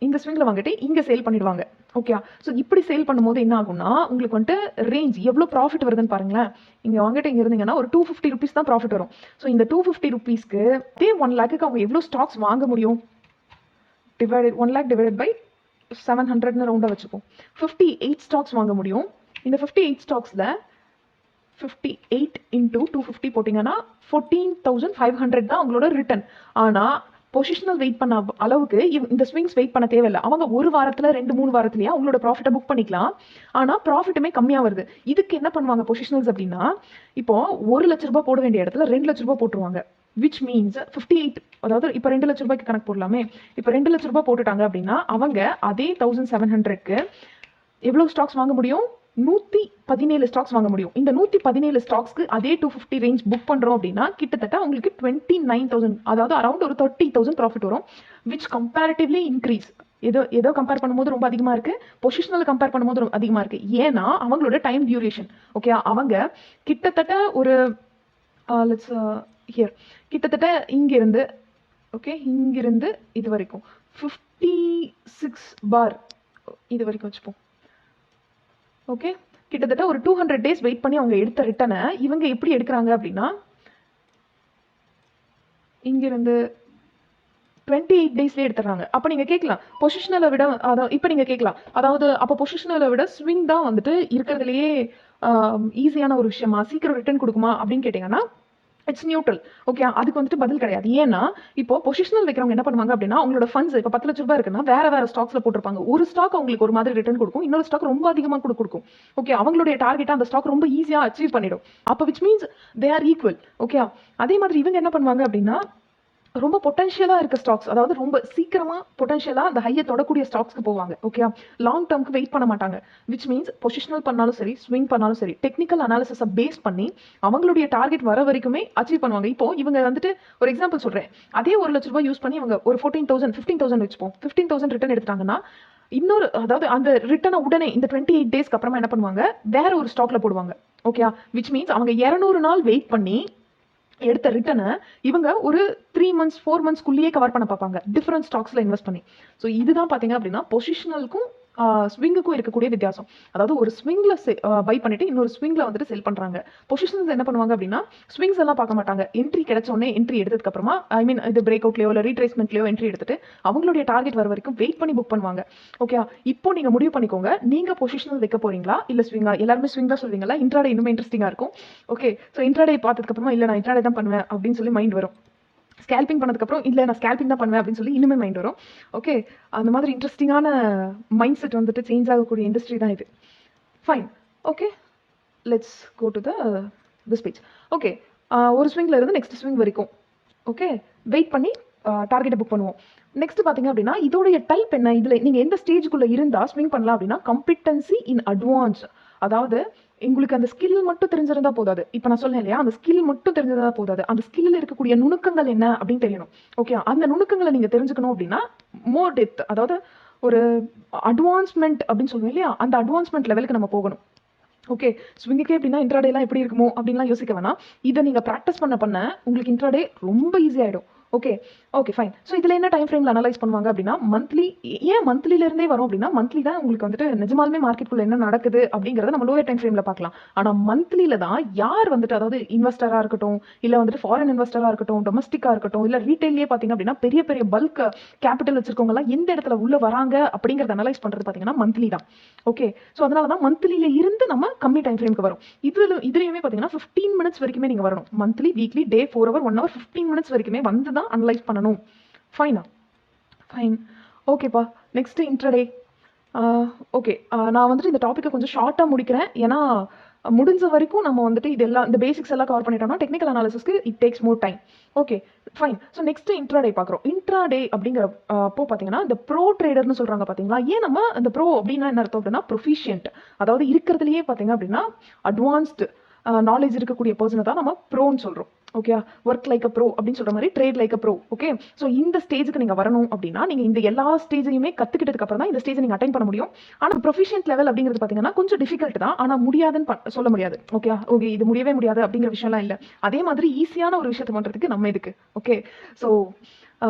இந்த ஸ்விங்ல வாங்கிட்டு இங்க சேல் பண்ணிடுவாங்க. ஓகே, ஸோ இப்படி சேல் பண்ணும்போது என்ன ஆகும்னா, உங்களுக்கு வந்துட்டு ரேஞ்ச் எவ்வளவு ப்ராஃபிட் வருதுன்னு பாருங்களேன். இங்க வாங்கிட்டு இங்க இருந்தீங்கன்னா ஒரு 250 rupees தான் ப்ராஃபிட் வரும். ஸோ இந்த 250 rupeesக்கு அதே 1 lakh அவங்க எவ்வளவு ஸ்டாக்ஸ் வாங்க முடியும், 1 lakh டிவைடட் பை 700 ரவுண்டா வச்சுப்போம், 58 ஸ்டாக்ஸ் வாங்க முடியும். இந்த 58 ஸ்டாக்ஸ்ல 58 into 250 போட்டீங்கன்னா 14,500 தான் அவங்களோட ரிட்டர்ன். ஆனா பொசிஷனல் வெயிட் பண்ண அளவுக்கு இந்த ஸ்விங்ஸ் வெயிட் பண்ண தேவையில்லை. அவங்க ஒரு வாரத்துல 2-3 வாரத்திலேயே அவங்களோட ப்ராஃபிட்டை புக் பண்ணிக்கலாம். ஆனா ப்ராஃபிட்டுமே கம்மியா வருது. இதுக்கு என்ன பண்ணுவாங்க பொசிஷனல்ஸ் அப்படின்னா, இப்போ 1 லட்ச ரூபாய் போட வேண்டிய இடத்துல 2 லட்ச ரூபாய் போட்டுருவாங்க. விச் மீன்ஸ் 58, அதாவது இப்போ 2 லட்ச ரூபாய்க்கு கணக்கு போடலாமே. இப்போ 2 லட்ச ரூபாய் போட்டுட்டாங்க அப்படின்னா அவங்க அதே 1700க்கு எவ்வளவு ஸ்டாக்ஸ் வாங்க முடியும், 117 ஸ்டாக்ஸ் வாங்க முடியும். இந்த 117 ஸ்டாக்ஸ்க்கு அதே 250 ரேஞ்ச் புக் பண்றோம் அப்படின்னா கிட்டத்தட்ட உங்களுக்கு 29,000, அதாவது அரௌண்ட் ஒரு 30,000 ப்ராஃபிட் வரும். Which comparatively increase. ஏதோ கம்பேர் பண்ணும்போது ரொம்ப அதிகமா இருக்கு, பொசிஷனல் கம்பேர் பண்ணும்போது ரொம்ப அதிகமா இருக்கு. ஏன்னா அவங்களோட டைம் டியூரேஷன். ஓகே, அவங்க கிட்டத்தட்ட ஒரு கிட்டத்தட்ட இங்கிருந்து, ஓகே இங்கிருந்து இது வரைக்கும் 56 பார் இது வரைக்கும் வச்சுப்போம். ஓகே, கிட்டத்தட்ட ஒரு 200 days வெயிட் பண்ணி அவங்க எடுத்த ரிட்டர்னை இவங்க எப்படி எடுக்கிறாங்க அப்படின்னா, இங்கிருந்து 28 daysல எடுத்துறாங்க. அப்ப நீங்க கேட்கலாம் பொசிஷனலை விட, அதாவது இப்ப நீங்க கேட்கலாம், அதாவது அப்ப பொசிஷனலை விட ஸ்விங் தான் வந்துட்டு இருக்கிறதுலயே ஈஸியான ஒரு விஷயமா, சீக்கிரம் ரிட்டர்ன் கொடுக்குமா அப்படின்னு கேட்டீங்கன்னா இட்ஸ் நியூட்ரல். ஓகே, அதுக்கு வந்துட்டு பதில் கிடையாது. ஏன்னா இப்போ பொசிஷனல் வைக்கிறவங்க என்ன பண்ணுவாங்க அப்படின்னா, அவங்களோட ஃபண்ட்ஸ் இப்போ 10 லட்ச ரூபாய் இருக்குன்னா வேற ஸ்டாக்ஸ்ல போட்டிருப்பாங்க. ஒரு ஸ்டாக் அவங்களுக்கு ஒரு மாதிரி ரிட்டர்ன் கொடுக்கும், இன்னொரு ஸ்டாக் ரொம்ப அதிகமா கொடுக்கும். ஓகே, அவங்களுடைய டார்கெட்டா அந்த ஸ்டாக் ரொம்ப ஈஸியா அச்சீவ் பண்ணிடும். அப்போ which means they are equal. Okay, அதே மாதிரி இவங்க என்ன பண்ணுவாங்க அப்படின்னா, ரொம்ப பொட்டன்ஷியலா இருக்க ஸ்டாக்ஸ், அதாவது ரொம்ப சீக்கிரமா பொட்டன்ஷியலா அந்த ஹையை தொடக்கூடிய ஸ்டாக்ஸ்க்கு போவாங்க. ஓகே, லாங் டேர்ம்க்கு வெயிட் பண்ண மாட்டாங்க. விச் மீன்ஸ் பொசிஷனல் பண்ணாலும் சரி, ஸ்விங் பண்ணாலும் சரி, டெக்னிக்கல் அனாலிசிஸை பேஸ் பண்ணி அவங்களுடைய டார்கெட் வர வரைக்குமே அச்சீவ் பண்ணுவாங்க. இப்போ இவங்க வந்துட்டு ஒரு எக்ஸாம்பிள் சொல்றேன், அதே 1 லட்ச ரூபாய் யூஸ் பண்ணி அவங்க ஒரு 14,000 15,000 வச்சுப்போம், 15,000 ரிட்டர்ன் எடுத்துட்டாங்கன்னா இன்னொரு அதாவது அந்த ரிட்டனை உடனே இந்த 28 டேஸ்க்கு அப்புறமா என்ன பண்ணுவாங்க, வேற ஒரு ஸ்டாக்ல போடுவாங்க. ஓகே, விச் மீன்ஸ் அவங்க 200 நாள் வெயிட் பண்ணி எடுத்த ரிட்டனை இவங்க ஒரு 3 months 4 monthsக்குள்ளேயே கவர் பண்ண பார்ப்பாங்க, டிஃப்ரெண்ட் ஸ்டாக்ஸ்ல இன்வெஸ்ட் பண்ணி. ஸோ இதுதான் பார்த்தீங்க அப்படின்னா பொசிஷனலுக்கும் ஸ்விங்குக்கும் இருக்கக்கூடிய வித்தியாசம். அதாவது ஒரு ஸ்விங்ல பை பண்ணிட்டு இன்னொரு ஸ்விங்ல வந்துட்டு செல் பண்றாங்க. பொசிஷன்ஸ் என்ன பண்ணுவாங்க அப்படின்னா ஸ்விங்ஸ் எல்லாம் பார்க்க மாட்டாங்க. என்ட்ரி கிடைச்ச உடனே என்ட்ரி எடுத்ததுக்கு அப்புறமா இது பிரேக் அவுட்லயோ இல்லை ரீட்ரேஸ்மெண்ட்லயோ என்ட்ரி எடுத்துட்டு அவங்களுடைய டார்கெட் வர வரைக்கும் வெயிட் பண்ணி புக் பண்ணுவாங்க. ஓகே, இப்போ நீங்க முடிவு பண்ணிக்கோங்க, நீங்க பொசிஷனல் வைக்க போறீங்களா இல்ல ஸ்விங்கா? எல்லாருமே ஸ்விங் தான் சொல்வீங்களா? இன்ட்ராடே இன்னுமே இன்ட்ரெஸ்டிங்கா இருக்கும். ஓகே, ஸோ இன்ட்ராடே பார்த்ததுக்கு அப்புறமா இல்ல நான் இன்ட்ராடே தான் பண்ணுவேன் அப்படின்னு சொல்லி மைண்ட் வரும். ஸ்கேல்பிங் பண்ணதுக்கப்புறம் இல்லை நான் ஸ்கேல்பிங் தான் பண்ணுவேன் அப்படின்னு சொல்லி இன்னுமே மைண்ட் வரும். ஓகே, அந்த மாதிரி இன்ட்ரெஸ்டிங்கான மைண்ட் செட் வந்துட்டு சேஞ்ச் ஆகக்கூடிய இண்டஸ்ட்ரி தான் இது. Fine. Okay, let's go to this page. Okay, ஒரு ஸ்விங்ல இருந்து நெக்ஸ்ட் ஸ்விங் வரைக்கும் ஓகே வெயிட் பண்ணி டார்கெட்டை புக் பண்ணுவோம். நெக்ஸ்ட் பார்த்தீங்க அப்படின்னா இதோடைய டைப் என்ன, இதில் நீங்கள் எந்த ஸ்டேஜுக்குள்ளே இருந்தால் ஸ்விங் பண்ணலாம் அப்படின்னா கம்பிட்டன்சி இன் அட்வான்ஸ். அதாவது உங்களுக்கு அந்த ஸ்கில் மட்டும் தெரிஞ்சிருந்தா போதாது. இப்போ நான் சொன்னேன் இல்லையா, அந்த ஸ்கில் மட்டும் தெரிஞ்சிருந்தா போதாது, அந்த ஸ்கில்ல இருக்கக்கூடிய நுணுக்கங்கள் என்ன அப்படின்னு தெரியணும். ஓகே, அந்த நுணுக்கங்களை நீங்க தெரிஞ்சுக்கணும் அப்படின்னா மோர் டெப்த், அதாவது ஒரு அட்வான்ஸ்மெண்ட் அப்படின்னு சொல்லுவோம் இல்லையா, அந்த அட்வான்ஸ்மெண்ட் லெவலுக்கு நம்ம போகணும். ஓகே, ஸ்விங்குக்கே எப்படின்னா இன்ட்ராடேலாம் எப்படி இருக்குமோ அப்படின்லாம் யோசிக்க வேணாம். இதை நீங்க ப்ராக்டிஸ் பண்ண உங்களுக்கு இன்ட்ராடே ரொம்ப ஈஸி ஆயிடும். Okay okay fine. ஸோ இதில் என்ன டைம் ஃப்ரேமில் அனலைஸ் பண்ணுவாங்க அப்படின்னா மந்த்லி. ஏன் மந்த்லிலேருந்தே வரும் அப்படின்னா மந்த்லி தான் உங்களுக்கு வந்துட்டு நிஜமாலுமே மார்க்கெட்டுக்குள்ள என்ன நடக்குது அப்படிங்கிறத நம்ம லோயர் டைம் ஃப்ரேமில் பார்க்கலாம். ஆனால் மந்த்லியில் தான் யார் வந்துட்டு, அதாவது இன்வெஸ்டராக இருக்கட்டும் இல்லை வந்துட்டு ஃபாரின் இன்வெஸ்டராக இருக்கட்டும் டொமஸ்டிக்காக இருக்கட்டும் இல்லை ரீட்டைல்லே பார்த்தீங்க அப்படின்னா பெரிய பெரிய பல்க் கேபிட்டல் வச்சிருக்கவங்கலாம் எந்த இடத்துல உள்ள வராங்க அப்படிங்கிறத அனலைஸ் பண்ணுறது பார்த்தீங்கன்னா மந்த்லி தான். ஓகே, ஸோ அதனால தான் மந்த்லியில இருந்து நம்ம கம்மி டைம் ஃப்ரேமுக்கு வரும். இதுலையுமே பார்த்தீங்கன்னா 15 minutes வரைக்குமே நீங்கள் வரணும். மந்த்லி வீக்லி டே 4 hour 1 hour 15 minutes வரைக்குமே வந்து தான் அனலைஸ் பண்ணணும். ஃபைனா? ஃபைன். ஓகேப்பா, நெக்ஸ்ட் இன்ட்ரடே. ஓகே, நான் வந்துட்டு இந்த டாப்பிக்கை கொஞ்சம் ஷார்ட்டாக முடிக்கிறேன். ஏன்னா முடிஞ்ச வரைக்கும் நம்ம வந்துட்டு இதெல்லாம் இந்த பேசிக்ஸ் எல்லாம் கவர் பண்ணிட்டோம்னா டெக்னிக்கல் அனாலிசிஸ்க்கு it takes more time. Okay fine. So next intraday பார்க்குறோம். இன்ட்ராடே அப்படிங்கிற அப்போ பார்த்தீங்கன்னா இந்த ப்ரோ ட்ரேடர்னு சொல்கிறாங்க பார்த்தீங்களா. ஏன் நம்ம இந்த ப்ரோ அப்படின்னா என்ன அர்த்தம் அப்படின்னா ப்ரொஃபிஷியன்ட், அதாவது இருக்கிறதுலையே பார்த்தீங்க அப்படின்னா அட்வான்ஸ்டு நாலேஜ் இருக்கக்கூடிய பர்சனை தான் நம்ம ப்ரோன்னு சொல்கிறோம். ஓகே, ஒர்க் லைக் அ ப்ரோ அப்படின்னு சொல்ற மாதிரி ட்ரேட் லைக் அ ப்ரோ. ஓகே, ஸோ இந்த ஸ்டேஜுக்கு நீங்க வரணும் அப்படின்னா நீங்க இந்த எல்லா ஸ்டேஜையுமே கத்துக்கிட்டதுக்கு அப்புறம் தான் இந்த ஸ்டேஜை நீங்க அட்டைன் பண்ண முடியும். ஆனால் ப்ரொஃபிஷியன்ட் லெவல் அப்படிங்கிறது பார்த்தீங்கன்னா கொஞ்சம் டிஃபிகல்ட் தான், ஆனால் முடியாதுன்னு சொல்ல முடியாது. ஓகே ஓகே, இது முடியவே முடியாது அப்படிங்கிற விஷயம்லாம் இல்லை. அதே மாதிரி ஈஸியான ஒரு விஷயத்தை பண்றதுக்கு நம்ம இதுக்கு. Okay, so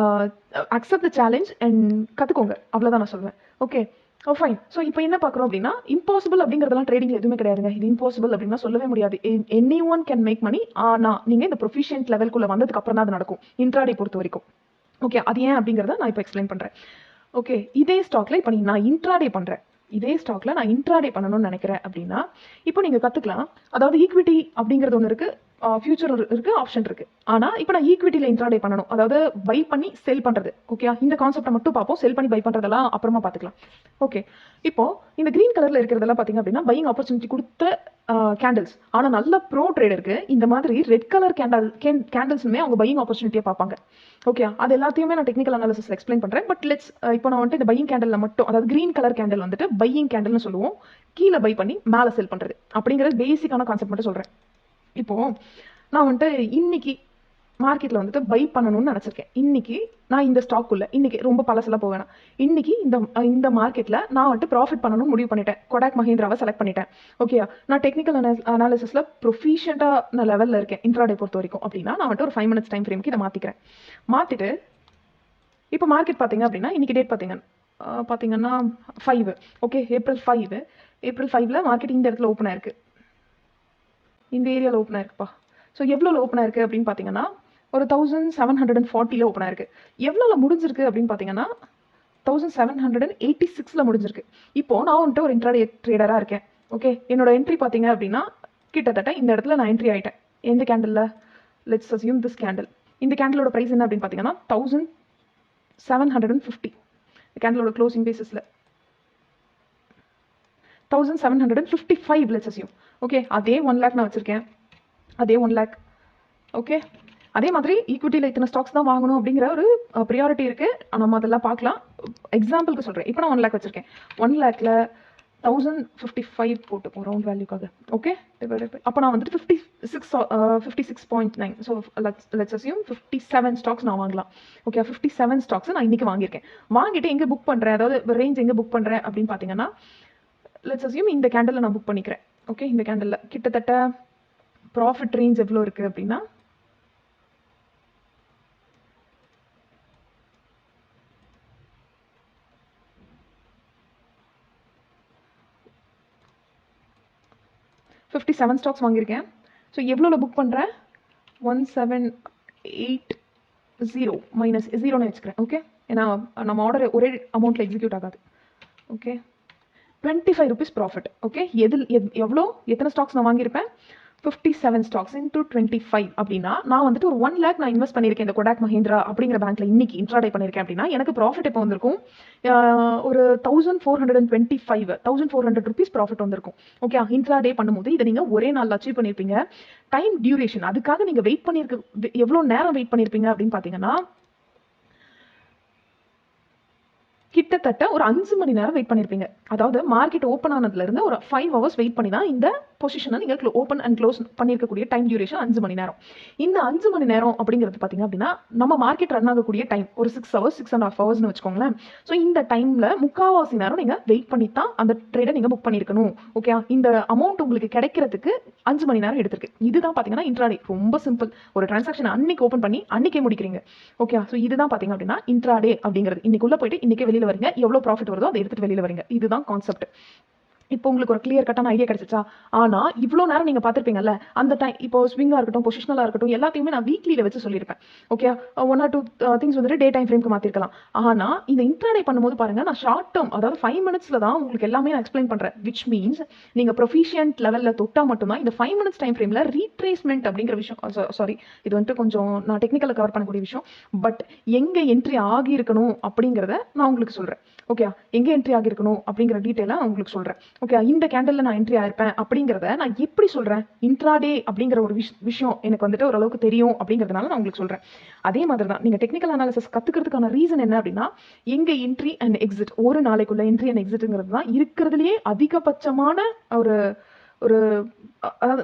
accept the challenge and கத்துக்கோங்க, அவ்வளோதான் நான் சொல்லுவேன். Okay fine. ஸோ இப்போ என்ன பார்க்குறோம் அப்படின்னா இம்பாசிபிள் அப்படிங்கிறதெல்லாம் ட்ரேடிங்ல எதுவுமே கிடையாதுங்க. இது இம்பாசிபிள் அப்படின்னா சொல்லவே முடியாது. Any one can make money. ஆனால் நீங்கள் இந்த ப்ரொஃபிஷியன்ட் லெவலுக்குள்ள வந்ததுக்கு அப்புறம் தான் அது நடக்கும் இன்ட்ராடே பொறுத்த வரைக்கும். ஓகே, அது ஏன் அப்படிங்கிறத நான் இப்போ எக்ஸ்பிளைன் பண்ணுறேன். ஓகே, இதே ஸ்டாக்ல இப்போ நான் இன்ட்ராடே பண்ணுறேன். இதே ஸ்டாக்ல நான் இன்ட்ராடே பண்ணணும்னு நினைக்கிறேன் அப்படின்னா இப்போ நீங்க கத்துக்கலாம். அதாவது ஈக்விட்டி அப்படிங்கிறது ஒன்று இருக்கு, ஃபியூச்சர் இருக்கு, ஆப்ஷன் இருக்கு. ஆனா இப்போ நான் ஈக்விட்டில இன்ட்ராடே பண்ணணும், அதாவது பை பண்ணி செல் பண்றது. ஓகே, இந்த கான்செப்டை மட்டும் பார்ப்போம். செல் பண்ணி பை பண்றதெல்லாம் அப்புறமா பார்த்துக்கலாம். ஓகே, இப்போ இந்த கிரீன் கலர்ல இருக்கிறதெல்லாம் பாத்தீங்க அப்படின்னா பையிங் ஆப்பர்ச்சுனிட்டி கொடுத்த கேண்டில்ஸ். ஆனா நல்ல ப்ரோ ட்ரேடருக்கு இந்த மாதிரி ரெட் கலர் கேண்டில்ஸுமே அவங்க பையிங் ஆப்பர்ச்சுனிட்டியை பார்ப்பாங்க. ஓகே, அது எல்லாத்தையுமே நான் டெக்னிக்கல் அனாலிசிஸ் எக்ஸ்பிளைன் பண்றேன். பட் லெட்ஸ் இப்போ நான் வந்துட்டு இந்த பையிங் கேண்டில் மட்டும், அதாவது கிரீன் கலர் கேண்டில் வந்துட்டு பையிங் கேண்டில்னு சொல்லுவோம். கீழே பை பண்ணி மேலே செல் பண்றது அப்படிங்கிறது பேசிக்கான கான்செப்ட் மட்டும் சொல்றேன். இப்போ நான் வந்துட்டு இன்னைக்கு மார்க்கெட்ல வந்துட்டு பை பண்ணணும்னு நினைச்சிருக்கேன். இன்னைக்கு நான் இந்த ஸ்டாக்குள்ள இன்னைக்கு ரொம்ப பழசெல்லாம் போவேன். இன்னைக்கு இந்த மார்க்கெட்ல நான் வந்துட்டு ப்ராஃபிட் பண்ணணும்னு முடிவு பண்ணிட்டேன். கொடாக் மஹிந்திராவை செலக்ட் பண்ணிட்டேன். ஓகே, நான் டெக்னிக்கல் அனாலிசிஸ்ல ப்ரொஃபிஷியன்ட்டான லெவல்ல இருக்கேன் இன்ட்ராடே பொறுத்த வரைக்கும் அப்படின்னா நான் வந்துட்டு ஒரு 5 minutes டைம் ஃப்ரேமுக்கு இதை மாத்திக்கிறேன். மாத்திட்டு இப்போ மார்க்கெட் பாத்தீங்க அப்படின்னா இன்னைக்கு டேட் பாத்தீங்கன்னா 5. ஓகே, April 5ல மார்க்கெட் இந்த இடத்துல ஓப்பன் ஆயிருக்கு, இந்த ஏரியாவில் ஓப்பன் ஆயிருக்குப்பா. ஸோ எவ்வளோ ஓப்பன் ஆயிருக்கு அப்படின்னு பார்த்தீங்கன்னா ஒரு 1740 ஓப்பன் ஆயிருக்கு. எவ்வளோ முடிஞ்சிருக்கு அப்படின்னு பார்த்தீங்கன்னா 1786 முடிஞ்சிருக்கு. இப்போ நான் வந்துட்டு ஒரு இன்ட்ராடே ட்ரேடராக இருக்கேன். ஓகே, என்னோட என்ட்ரி பார்த்தீங்க அப்படின்னா கிட்டத்தட்ட இந்த இடத்துல நான் என்ட்ரி ஆயிட்டேன். எந்த candle? Let's assume this candle. இந்த கேண்டிலோட ப்ரைஸ் என்ன அப்படின்னு பார்த்தீங்கன்னா 1750. கேண்டிலோட க்ளோசிங் பேசிஸ்ல 1755 லெட்ஸ் அஸ்யூம். ஓகே, அதே 1 lakh நான் வச்சிருக்கேன், அதே 1 lakh. ஓகே, அதே மாதிரி ஈக்விட்டியில் இத்தனை ஸ்டாக்ஸ் தான் வாங்கணும் அப்படிங்கிற ஒரு ப்ரியாரிட்டி இருக்கு. நம்ம அதெல்லாம் பார்க்கலாம். எக்ஸாம்பிளுக்கு சொல்றேன். இப்போ நான் 1 lakh வச்சிருக்கேன். 1 lakhல 1055 போட்டுப்போம் ரவுண்ட் வேல்யூக்காக. ஓகே, அப்போ நான் வந்துட்டு 56.9. ஸோ லெட்ஸ் அஸ்யூம் 57 ஸ்டாக்ஸ் நான் வாங்கலாம். ஓகே, 57 ஸ்டாக்ஸ் நான் இன்னைக்கு வாங்கியிருக்கேன். வாங்கிட்டு எங்கே புக் பண்ணுறேன், அதாவது ரேஞ்ச் எங்கே புக் பண்ணுறேன் அப்படின்னு பார்த்தீங்கன்னா, லெட்ஸ் அஸ்யூம் இந்த கேண்டலில் நான் புக் பண்ணிக்கிறேன். ஓகே, இந்த கேண்டலில் கிட்டத்தட்ட ப்ராஃபிட் ரேஞ்ச் எவ்வளோ இருக்குது அப்படின்னா, $57 ஸ்டாக்ஸ் வாங்கியிருக்கேன். ஸோ எவ்வளோல புக் பண்ணுறேன், 1780 மைனஸ் 0ன்னு வச்சுக்கிறேன். ஓகே, ஏன்னா நம்ம ஆர்டர் ஒரே அமௌண்ட்டில் எக்ஸிக்யூட் ஆகாது. Okay, ₹25 profit. ஓகே, எவ்வளோ எத்தனை ஸ்டாக்ஸ் நான் வாங்கியிருப்பேன், 57 ஸ்டாக்ஸ் இன்டூ 25 அப்படின்னா நான் வந்துட்டு ஒரு 1 lakh நான் இன்வெஸ்ட் பண்ணியிருக்கேன் இந்த கொடாக் மஹிந்திரா அப்படிங்கிற பேங்க்ல இன்னைக்கு இன்ட்ராடே பண்ணியிருக்கேன் அப்படின்னா எனக்கு ப்ராஃபிட் இப்போ வந்திருக்கும் ஒரு 1425 rupees ப்ராஃபிட் வந்திருக்கும். ஓகே, இன்ட்ராடே பண்ணும்போது இதை நீங்க ஒரே நாள் அச்சீவ் பண்ணியிருப்பீங்க. டைம் டியூரேஷன், அதுக்காக நீங்க வெயிட் பண்ணியிருக்க எவ்வளோ நேரம் வெயிட் பண்ணியிருப்பீங்க அப்படின்னு பார்த்தீங்கன்னா, கிட்டத்தட்ட ஒரு 5 மணி நேரம் வெயிட் பண்ணியிருப்பீங்க. அதாவது மார்க்கெட் ஓப்பன் ஆனதுல இருந்து ஒரு 5 hours வெயிட் பண்ணி தான் இந்த பொசிஷனை நீங்க ஓப்பன் அண்ட் க்ளோஸ் பண்ணியிருக்கக்கூடிய டைம் டியூரேஷன் 5 மணி நேரம். இந்த 5 மணி நேரம் அப்படிங்கிறது பார்த்தீங்க அப்படின்னா நம்ம மார்க்கெட் ரன் ஆகக்கூடிய டைம் ஒரு 6 hours 6.5 hours வச்சுக்கோங்களேன். ஸோ இந்த டைம்ல முக்காவாசி நேரம் நீங்க வெயிட் பண்ணி தான் அந்த ட்ரேடை நீங்க புக் பண்ணியிருக்கணும். ஓகே, இந்த அமௌண்ட் உங்களுக்கு கிடைக்கிறதுக்கு 5 மணி நேரம் எடுத்திருக்கு. இதுதான் பார்த்தீங்கன்னா இன்ட்ராடே. ரொம்ப சிம்பிள். ஒரு டிரான்சாக்ஷன் அன்னைக்கு ஓப்பன் பண்ணி அன்னைக்கே முடிக்கிறீங்க. ஓகே, ஸோ இதுதான் பார்த்தீங்க அப்படின்னா இன்ட்ராடே அப்படிங்கிறது. இன்னைக்குள்ள போயிட்டு இன்னைக்கே வெளியில வரீங்க, எவ்வளவு ப்ராஃபிட் வருதோ அதை எடுத்துட்டு வெளியில வரீங்க. இதுதான் கான்செப்ட். இப்போ உங்களுக்கு ஒரு கிளியர் கட்டான ஐடியா கிடைச்சிச்சா? ஆனா இவ்வளோ நேரம் நீங்க பார்த்திருப்பீங்கல்ல, அந்த டைம் இப்போ ஸ்விங்கா இருக்கட்டும், பொசிஷனலா இருக்கட்டும், எல்லாத்தையுமே நான் வீக்லியில வச்சு சொல்லியிருப்பேன். ஓகே, 1 or 2 திங்ஸ் வந்துட்டு டே டைம் ஃப்ரேம்க்கு மாத்திருக்கலாம். ஆனா இந்த இன்ட்ராடே பண்ணும்போது பாருங்க, நான் ஷார்ட் டேர்ம், அதாவது 5 minutesல தான் உங்களுக்கு எல்லாமே நான் எக்ஸ்பிளைன் பண்றேன். விச் மீன்ஸ் நீங்க ப்ரொஃபிஷியன்ட் லெவல்ல தொட்டா மட்டும்தான் இந்த 5 minutes டைம் ஃப்ரேம்ல ரீட்ரேஸ்மெண்ட் அப்படிங்கிற விஷயம், சாரி இது வந்துட்டு கொஞ்சம் நான் டெக்னிக்கலா கவர் பண்ணக்கூடிய விஷயம். பட் எங்க என்ட்ரி ஆகி இருக்கணும் அப்படிங்கிறத நான் உங்களுக்கு சொல்றேன். ஓகே, எங்க என்ட்ரி ஆகிருக்கணும் அப்படிங்கிற டீட்டெயிலாக நான் உங்களுக்கு சொல்றேன். ஓகே, இந்த கேண்டல்ல நான் என்ட்ரி ஆயிருப்பேன் அப்படிங்கிறத நான் எப்படி சொல்றேன், இன்ட்ராடே அப்படிங்கிற ஒரு விஷயம் எனக்கு வந்துட்டு ஓரளவுக்கு தெரியும் அப்படிங்கிறதுனால நான் உங்களுக்கு சொல்றேன். அதே மாதிரி தான் நீங்க டெக்னிக்கல் அனாலிசிஸ் கத்துக்கிறதுக்கான ரீசன் என்ன அப்படின்னா, எங்க என்ட்ரி அண்ட் எக்ஸிட், ஒரு நாளைக்குள்ள என்ட்ரி அண்ட் எக்ஸிட்ங்கிறது தான் இருக்கிறதுலயே அதிகபட்சமான ஒரு ஒரு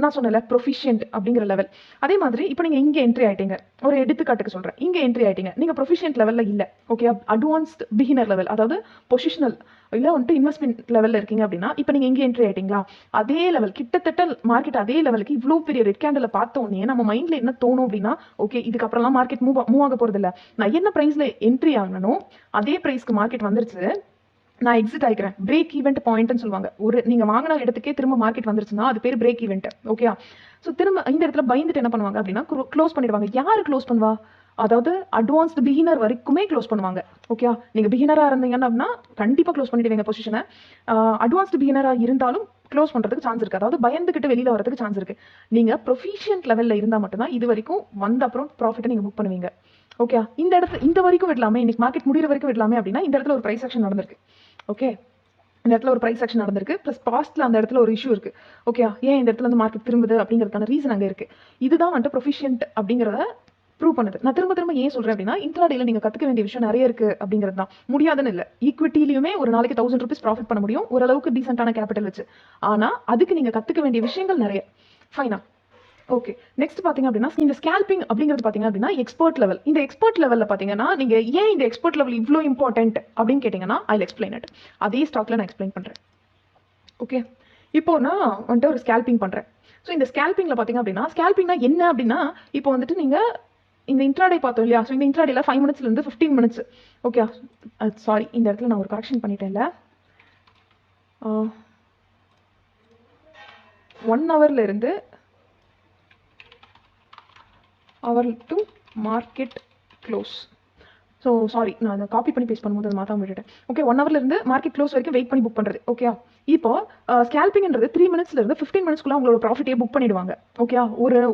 நான் சொன்னல ப்ரொஃபிஷியன்ட் அப்படிங்கிற லெவல். அதே மாதிரி இப்போ நீங்க இங்க என்ட்ரி ஆயிட்டீங்க, ஒரு எடுத்துக்காட்டுக்கு சொல்றேன், இங்க என்ட்ரி ஆயிட்டீங்க, நீங்க ப்ரொஃபிஷியன்ட் லெவல்ல இல்ல. ஓகே, அட்வான்ஸ்ட் பிகினர் லெவல், அதாவது பொசிஷனல் இல்ல வந்துட்டு இன்வெஸ்ட்மெண்ட் லெவல்ல இருக்கீங்க அப்படின்னா, இப்போ நீங்க இங்க என்ட்ரி ஆயிட்டீங்களா, அதே லெவல் கிட்டத்தட்ட மார்க்கெட் அதே லெவலுக்கு இவ்வளோ பெரிய ரெட் கேண்டல பார்த்த உடனே நம்ம மைண்ட்ல என்ன தோணும் அப்படின்னா, ஓகே இதுக்கப்புறம்லாம் மார்க்கெட் மூவ் ஆக போறது இல்ல, நான் என்ன பிரைஸ்ல என்ட்ரி ஆகணும் அதே பிரைஸ்க்கு மார்க்கெட் வந்துருச்சு, நான் எக்ஸிட் ஆயிக்கிறேன். பிரேக் ஈவென்ட் பாயிண்ட்னு சொல்லுவாங்க. ஒரு நீங்க வாங்கின இடத்துக்கே திரும்ப மார்க்கெட் வந்துருச்சுன்னா அது பேர் பிரேக் ஈவென்ட். ஓகே, ஸோ திரும்ப இந்த இடத்துல பயந்துட்டு என்ன பண்ணுவாங்க அப்படின்னா க்ளோஸ் பண்ணிடுவாங்க. யாரு க்ளோஸ் பண்ணுவா, அதாவது அட்வான்ஸ்டு பிகினர் வரைக்குமே க்ளோஸ் பண்ணுவாங்க. ஓகே, நீங்க பிகினரா இருந்தீங்கன்னா அப்படின்னா கண்டிப்பா க்ளோஸ் பண்ணிடுவீங்க பொசிஷனை. அட்வான்ஸ்டு பிகினரா இருந்தாலும் க்ளோஸ் பண்றதுக்கு சான்ஸ் இருக்கு, அதாவது பயந்துகிட்டு வெளியில வரதுக்கு சான்ஸ் இருக்கு. நீங்க ப்ரொஃபிஷியன்ட் லெவல்ல இருந்தா மட்டும்தான் இது வரைக்கும் வந்த அப்புறம் ப்ராஃபிட்டை நீங்க புக் பண்ணுவீங்க. ஓகே, இந்த இடத்துல இந்த வரைக்கும் விடலாமே, இன்னைக்கு மார்க்கெட் முடிகிற வரைக்கும் விடலாமே அப்படின்னா இந்த இடத்துல ஒரு பிரைஸ் ஆக்ஷன் நடந்திருக்கு. ஓகே, இந்த இடத்துல ஒரு பிரைஸ் ஆக்ஷன் நடந்திருக்கு, பிளஸ் பாஸ்ட்ல அந்த இடத்துல ஒரு இஷ்யூ இருக்கு. ஓகே, ஏன் இந்த இடத்துல வந்து மார்க்கெட் திரும்புது அப்படிங்கிறதுக்கான ரீசன் அங்க இருக்கு. இதுதான் வந்துட்டு ப்ரொஃபிஷியன்ட் அப்படிங்கிறத ப்ரூவ் பண்ணுது. நான் திரும்ப திரும்ப ஏன் சொல்றேன் அப்படின்னா, இன்ட்ராடேல நீங்க கத்துக்க வேண்டிய விஷயம் நிறைய இருக்கு அப்படிங்கிறது தான். முடியாதுன்னு இல்லை, ஈக்விட்டிலையுமே ஒரு நாளைக்கு ₹1000 ப்ராஃபிட் பண்ண முடியும் ஓரளவுக்கு டீசென்டான கேபிட்டல் வச்சு. ஆனா அதுக்கு நீங்க கத்துக்க வேண்டிய விஷயங்கள் நிறைய. ஃபைனா, ஓகே, நெக்ஸ்ட் பாத்தீங்க அப்படின்னா இந்த ஸ்கேல்பிங் அப்படிங்கிறது பாத்தீங்க அப்படின்னா எக்ஸ்பர்ட் லெவல். இந்த எக்ஸ்பர்ட் லெவல்ல பாத்தீங்கன்னா நீங்க ஏன் இந்த எக்ஸ்பர்ட் லெவல் இவ்வளோ இம்பார்ட்டன்ட் அப்படின்னு கேட்டீங்கன்னா ஐ எக்ஸ்பிளைன் இட். அதே ஸ்டாக்ல நான் எக்ஸ்பிளைன் பண்றேன். ஓகே, இப்போ நான் வந்துட்டு ஒரு ஸ்கேல்பிங் பண்றேன். ஸோ இந்த ஸ்கேல்பிங்ல பாத்தீங்க அப்படின்னா ஸ்கேல்பிங்னா என்ன அப்படின்னா, இப்போ வந்துட்டு நீங்க இந்த இன்ட்ராடே பார்த்தோம் இல்லையா, ஸோ இந்த இன்ட்ராடேல 5 minutesல இருந்து 15 minutes. ஓகே, சாரி இந்த இடத்துல நான் ஒரு கரெக்ஷன் பண்ணிட்டேன்ல, 1 hourல இருந்து hour to market close. So sorry, நான் அதை காப்பி பண்ணி பேஸ்ட் பண்ணும்போது அதை மாற்றாம விட்டுட்டேன். ஓகே, 1 hourல இருந்து மார்க்கெட் க்ளோஸ் வரைக்கும் வெயிட் பண்ணி புக் பண்ணுறது. ஓகே, இப்போ ஸ்கேல்பிங்ன்றது 3 minutesல இருந்து 15 minutesக்குள்ள அவங்களோட ப்ராஃபிட்டே புக் பண்ணிடுவாங்க. ஓகே,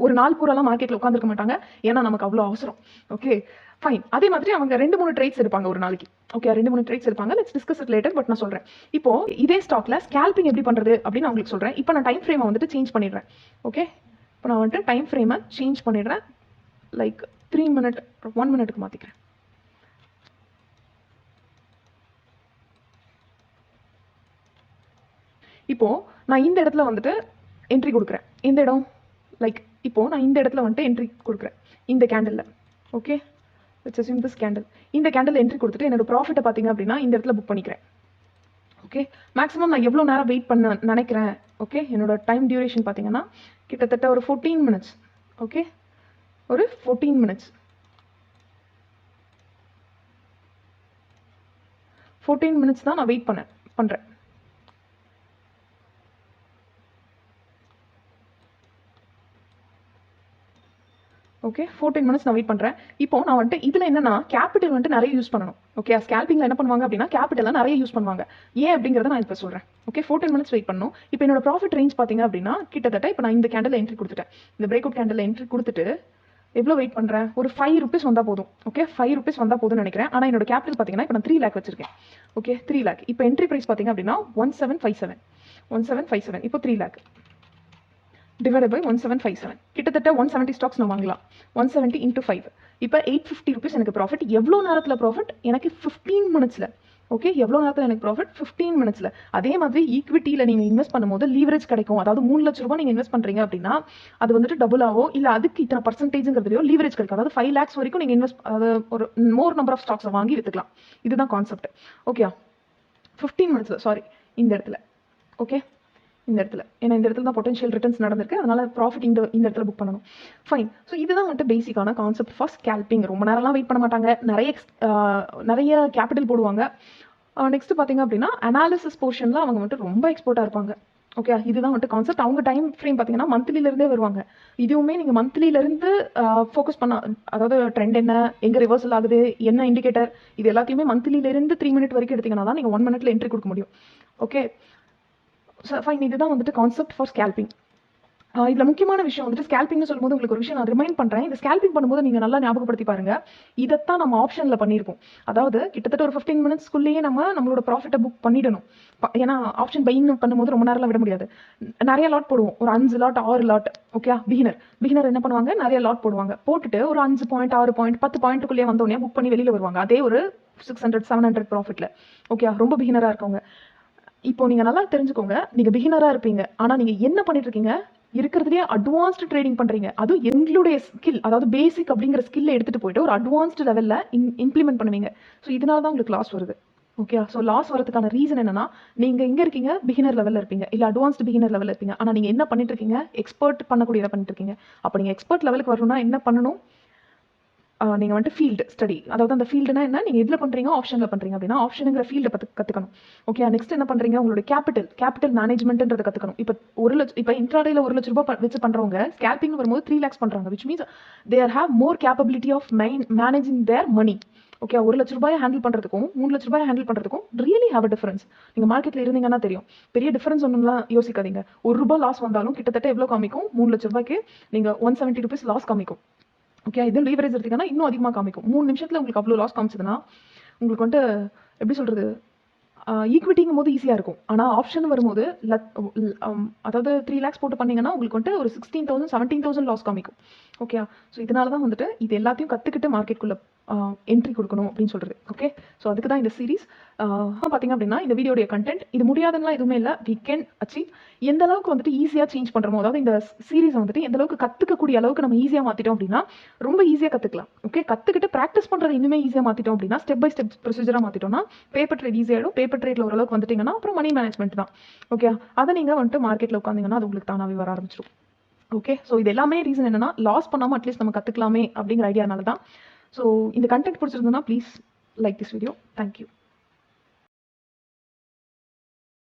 ஒரு நாள் பூராலாம் மார்க்கெட்ல உட்காந்துருக்க மாட்டாங்க, ஏன்னா நமக்கு அவ்வளோ அவசரம். Okay, fine. அதே மாதிரி அவங்க 2-3 ட்ரேட்ஸ் எடுப்பாங்க ஒரு நாளைக்கு. ஓகே, 2-3 ட்ரேட்ஸ் எடுப்பாங்க. Let's discuss it later. But நான் சொல்றேன், இப்போ இதே ஸ்டாக்ல ஸ்கேல்பிங் எப்படி பண்றது அப்படின்னு நான் உங்களுக்கு சொல்றேன். இப்போ நான் டைம் ஃப்ரேமை வந்துட்டு சேஞ்ச் பண்ணிடுறேன். ஓகே, இப்போ நான் வந்துட்டு டைம் ஃப்ரேமை சேஞ்ச் பண்ணிடுறேன். Like 3 minute 1 minuteக்கு மாத்திக்கிறேன். இப்போ நான் இந்த இடத்துல வந்துட்டு என்ட்ரி கொடுக்குறேன். இந்த இடம் லைக் இப்போ நான் இந்த இடத்துல வந்துட்டு என்ட்ரி கொடுக்குறேன் இந்த candle. Okay, let's assume this candle. இந்த கேண்டில் என்ட்ரி கொடுத்துட்டு என்னோட ப்ராஃபிட்டை பார்த்தீங்க அப்படின்னா இந்த இடத்துல புக் பண்ணிக்கிறேன். ஓகே, மேக்ஸிமம் நான் எவ்வளோ நேரம் வெயிட் பண்ண நினைக்கிறேன். ஓகே, என்னோட டைம் டியூரேஷன் பார்த்தீங்கன்னா கிட்டத்தட்ட ஒரு 14 minutes. ஓகே, ஒரு 14 minutes. 14 minutes தான் நான் வெயிட் பண்ணுறேன். ஓகே, 14 minutes நான் வெயிட் பண்ணுறேன். இப்போ நான் வந்துட்டு இதில் என்னன்னா கேபிட்டல் வந்துட்டு நிறைய யூஸ் பண்ணணும். ஓகே, ஸ்கேல்பிங்கில் என்ன பண்ணுவாங்க அப்படின்னா கேபிட்டலாம் நிறைய யூஸ் பண்ணுவாங்க. ஏன் அப்படிங்கிறத நான் இப்போ சொல்கிறேன். ஓகே, 14 minutes வெயிட் பண்ணணும். இப்போ என்னோட ப்ராஃபிட் ரேஞ்ச் பார்த்தீங்க அப்படின்னா கிட்டத்தட்ட இப்போ நான் இந்த கேண்டில் என்ட்ரி கொடுத்துட்டேன். இந்த பிரேக் அவுட் கேண்டில் என்ட்ரி கொடுத்துட்டு எவ்வளோ வெயிட் பண்ணுறேன், ஒரு 5 rupees வந்தால் போதும். ஓகே, 5 rupees வந்தால் போதும்னு நினைக்கிறேன். ஆனால் என்னோட கேபிட்டல் பார்த்தீங்கன்னா இப்போ நான் 3 lakh வச்சிருக்கேன். Okay, 3 lakh. இப்போ என்ட்ரி ப்ரைஸ் பார்த்தீங்க அப்படின்னா 1757. இப்போ 3 lakh divided by 1757. கிட்டத்தட்ட 170 ஸ்டாக்ஸ் நான் வாங்கலாம். 170 into 5. இப்போ 850 rupees எனக்கு ப்ராஃபிட். எவ்வளோ நேரத்தில் ப்ராஃபிட்? எனக்கு 15 minutesல. ஓகே, எவ்வளோ நேரத்தில் எனக்கு ப்ராஃபிட்? 15 minutesல. அதே மாதிரி ஈக்விட்டியில் நீங்கள் இன்வெஸ்ட் பண்ணும்போது லீவரேஜ் கிடைக்கும். அதாவது 3 லட்ச ரூபாய் நீங்கள் இன்வெஸ்ட் பண்ணுறீங்க அப்படின்னா அது வந்துட்டு டபுள் ஆகோ இல்லை அதுக்கு இத்தனை பர்சன்டேஜ்ங்கிறதுலையோ லீவரேஜ் கிடைக்கும். அதாவது 5 lakhs வரைக்கும் நீங்கள் இன்வெஸ்ட், அதாவது ஒரு மோர் நம்பர் ஆஃப் ஸ்டாக்ஸை வாங்கி விற்றுக்கலாம். இதுதான் கான்செப்ட். ஓகே, 15 minutesல, சாரி, இந்த இடத்துல. ஓகே, இந்த இடத்துல ஏன்னா இந்த இடத்துல தான் பொட்டன்ஷியல் ரிட்டர்ன்ஸ் நடந்திருக்கு. அதனால ப்ராஃபிட் இந்த இடத்துல புக் பண்ணணும். ஃபைன். ஸோ இதுதான் வந்துட்டு பேசிக்கான கான்செப்ட் ஃபார் ஸ்கேல்பிங். ரொம்ப நேரம்லாம் வெயிட் பண்ண மாட்டாங்க. நிறைய கேபிட்டல் போடுவாங்க. நெக்ஸ்ட் பார்த்தீங்க அப்படின்னா அனாலிசிஸ் போர்ஷனில் அவங்க வந்துட்டு ரொம்ப எக்ஸ்போர்ட்டாக இருப்பாங்க. ஓகே, இதுதான் வந்துட்டு கான்செப்ட். அவங்க டைம் ஃப்ரேம் பார்த்தீங்கன்னா மந்த்லியிலேருந்தே வருவாங்க. இதுவுமே நீங்கள் மந்த்லியிலேருந்து ஃபோக்கஸ் பண்ண, அதாவது ட்ரெண்ட் என்ன, எங்கே ரிவர்சல் ஆகுது, என்ன இண்டிகேட்டர், இது எல்லாத்தையுமே மந்த்லியிலேருந்து 3 minute வரைக்கும் எடுத்தீங்கன்னா தான் நீங்கள் 1 minute என்ட்ரி கொடுக்க முடியும். Okay, fine. இதுதான் வந்துட்டு கான்செப்ட் ஃபார் ஸ்கேல்பிங். இதில் முக்கியமான விஷயம் வந்துட்டு ஸ்கேல்பிங்னு சொல்லும்போது உங்களுக்கு ஒரு விஷயம் நான் ரிமைண்ட் பண்ணுறேன். இந்த ஸ்கேல்பிங் பண்ணும்போது நீங்கள் நல்லா ஞாபகப்படுத்தி பாருங்க. இதைத்தான் நம்ம ஆப்ஷனில் பண்ணியிருக்கோம். அதாவது கிட்டத்தட்ட ஒரு 15 minutesக்குள்ளேயே நம்மளோட ப்ராஃபிட்டை புக் பண்ணிடணும். ஏன்னா ஆப்ஷன் பையிங் பண்ணும்போது ரொம்ப நேரம்லாம் விட முடியாது. நிறைய லாட் போடுவோம், ஒரு 5 lot 6 lot. ஓகே, பிகினர் என்ன பண்ணுவாங்க, நிறைய லாட் போடுவாங்க. போட்டுட்டு ஒரு 5 point 6 point 10 pointக்குள்ளேயே வந்தோடனே புக் பண்ணி வெளியில் வருவாங்க. அதே ஒரு 600 700 ப்ராஃபிட்டில். ஓகே, ரொம்ப பிகினராக இருக்கவங்க. இப்போ நீங்க நல்லா தெரிஞ்சுக்கோங்க, நீங்க பிகினரா இருப்பீங்க. ஆனா நீங்க என்ன பண்ணிட்டு இருக்கீங்க, இருக்கிறதுலேயே அட்வான்ஸ்டு ட்ரேடிங் பண்றீங்க. அதுவும் எங்களுடைய ஸ்கில், அதாவது பேசிக் அப்படிங்கிற ஸ்கில்ல எடுத்துட்டு போயிட்டு ஒரு அட்வான்ஸ்டு லெவல்ல இம்ப்ளிமெண்ட் பண்ணுவீங்க. ஸோ இதனால தான் உங்களுக்கு லாஸ் வருது. ஓகே, ஸோ லாஸ் வரதுக்கான ரீசன் என்னன்னா, நீங்க எங்க இருக்கீங்க, பிகினர் லெவல்ல இருப்பீங்க, இல்ல அட்வான்ஸ்டு பிகினர் லெவல்ல இருப்பீங்க. ஆனா நீங்க என்ன பண்ணிட்டு இருக்கீங்க, எக்ஸ்பர்ட் பண்ணக்கூடியதை பண்ணிட்டு இருக்கீங்க. அப்ப நீங்க எக்ஸ்பர்ட் லெவலுக்கு வரணும்னா என்ன பண்ணணும், நீங்கள் வந்துட்டு ஃபீல்டு ஸ்டடி, அதாவது அந்த ஃபீல்டுனா என்ன, நீங்கள் எதில் பண்ணுறீங்க, ஆப்ஷனில் பண்ணுறீங்க அப்படின்னா ஆப்ஷனுங்கிற ஃபீல்டை கற்றுக்கணும். ஓகே, நெக்ஸ்ட் என்ன பண்ணுறீங்க, உங்களுடைய கேபிட்டல் மேனேஜ்மெண்ட்ன்றதை கற்றுக்கணும். இப்போ இன்ட்ராடேல 1 லட்ச ரூபாய் வச்சு பண்ணுறவங்க ஸ்கேல்பிங் வரும்போது 3 lakhs பண்ணுறாங்க. Which means there have more capability of managing their money. Okay, 1 லட்ச ரூபாயை ஹேண்டில் பண்ணுறதுக்கும் 3 லட்ச ரூபாயை ஹேண்டில் பண்ணுறதுக்கும் ரியலி ஹேவ் அ டிஃபரன்ஸ். நீங்கள் மார்க்கெட்டில் இருந்தீங்கன்னா தெரியும். பெரிய டிஃபரன்ஸ் ஒன்றுலாம் யோசிக்காதீங்க. 1 ரூபாய் லாஸ் வந்தாலும் கிட்டத்தட்ட எவ்வளோ காமிக்கும், 3 லட்ச ரூபாய்க்கு நீங்கள் 170 rupees லாஸ் காமிக்கும். ஓகே, இது லீவரேஜ் எடுத்தீங்கன்னா இன்னும் அதிகமாக காமிக்கும். 3 நிமிஷத்தில் உங்களுக்கு அவ்வளோ லாஸ் காமிச்சதுன்னா உங்களுக்கு வந்துட்டு எப்படி சொல்கிறது, ஈக்விட்டிங்கும் போது ஈஸியாக இருக்கும். ஆனால் ஆப்ஷன் வரும்போது அதாவது 3 lakhs போட்டு பண்ணிங்கன்னா உங்களுக்கு வந்துட்டு ஒரு 16,000 17,000 லாஸ் காமிக்கும். ஓகே, ஸோ இதனால தான் வந்துட்டு இது எல்லாத்தையும் கற்றுக்கிட்டு மார்க்கெட்டுக்குள்ளே என்ட்ரி கொடுக்கணும் அப்படின்னு சொல்கிறது. ஓகே, ஸோ அதுக்கு தான் இந்த சீரீஸ். பார்த்தீங்க அப்படின்னா இந்த வீடியோடைய கண்டென்ட் இது முடியாதுன்னா எதுவுமே இல்லை. We can achieve. எந்த அளவுக்கு வந்துட்டு ஈஸியாக சேஞ்ச் பண்ணுறோமோ, அதாவது இந்த சீரீஸை வந்துட்டு எந்த அளவுக்கு கற்றுக்கக்கூடிய அளவுக்கு நம்ம ஈஸியாக மாற்றிட்டோம் அப்படின்னா ரொம்ப ஈஸியாக கற்றுக்கலாம். ஓகே, கற்றுக்கிட்டு ப்ராக்டிஸ் பண்ணுறது இன்னுமே ஈஸியாக மாற்றிட்டோம் அப்படின்னா, ஸ்டெப் பை ஸ்டெப் ப்ரொசீஜராக மாற்றிட்டோம்னா பேப்பர் ட்ரேட் ஈஸியாகிடும். பேப்பர் ட்ரேட்ல ஓரளவுக்கு வந்துட்டீங்கன்னா அப்புறம் மணி மேனேஜ்மெண்ட் தான். ஓகே, அதை நீங்கள் வந்துட்டு மார்க்கெட்டில் உட்காந்தீங்கன்னா அது உங்களுக்கு தானாகவே வர ஆரம்பிச்சிடும். ஓகே, ஸோ இது எல்லாமே ரீசன் என்னன்னா, லாஸ் பண்ணாமல் அட்லீஸ்ட் நம்ம கற்றுக்கலாமே அப்படிங்கிற ஐடியானால தான். ஸோ இந்த கண்டென்ட் பிடிச்சிருந்ததுன்னா please like this video. Thank you.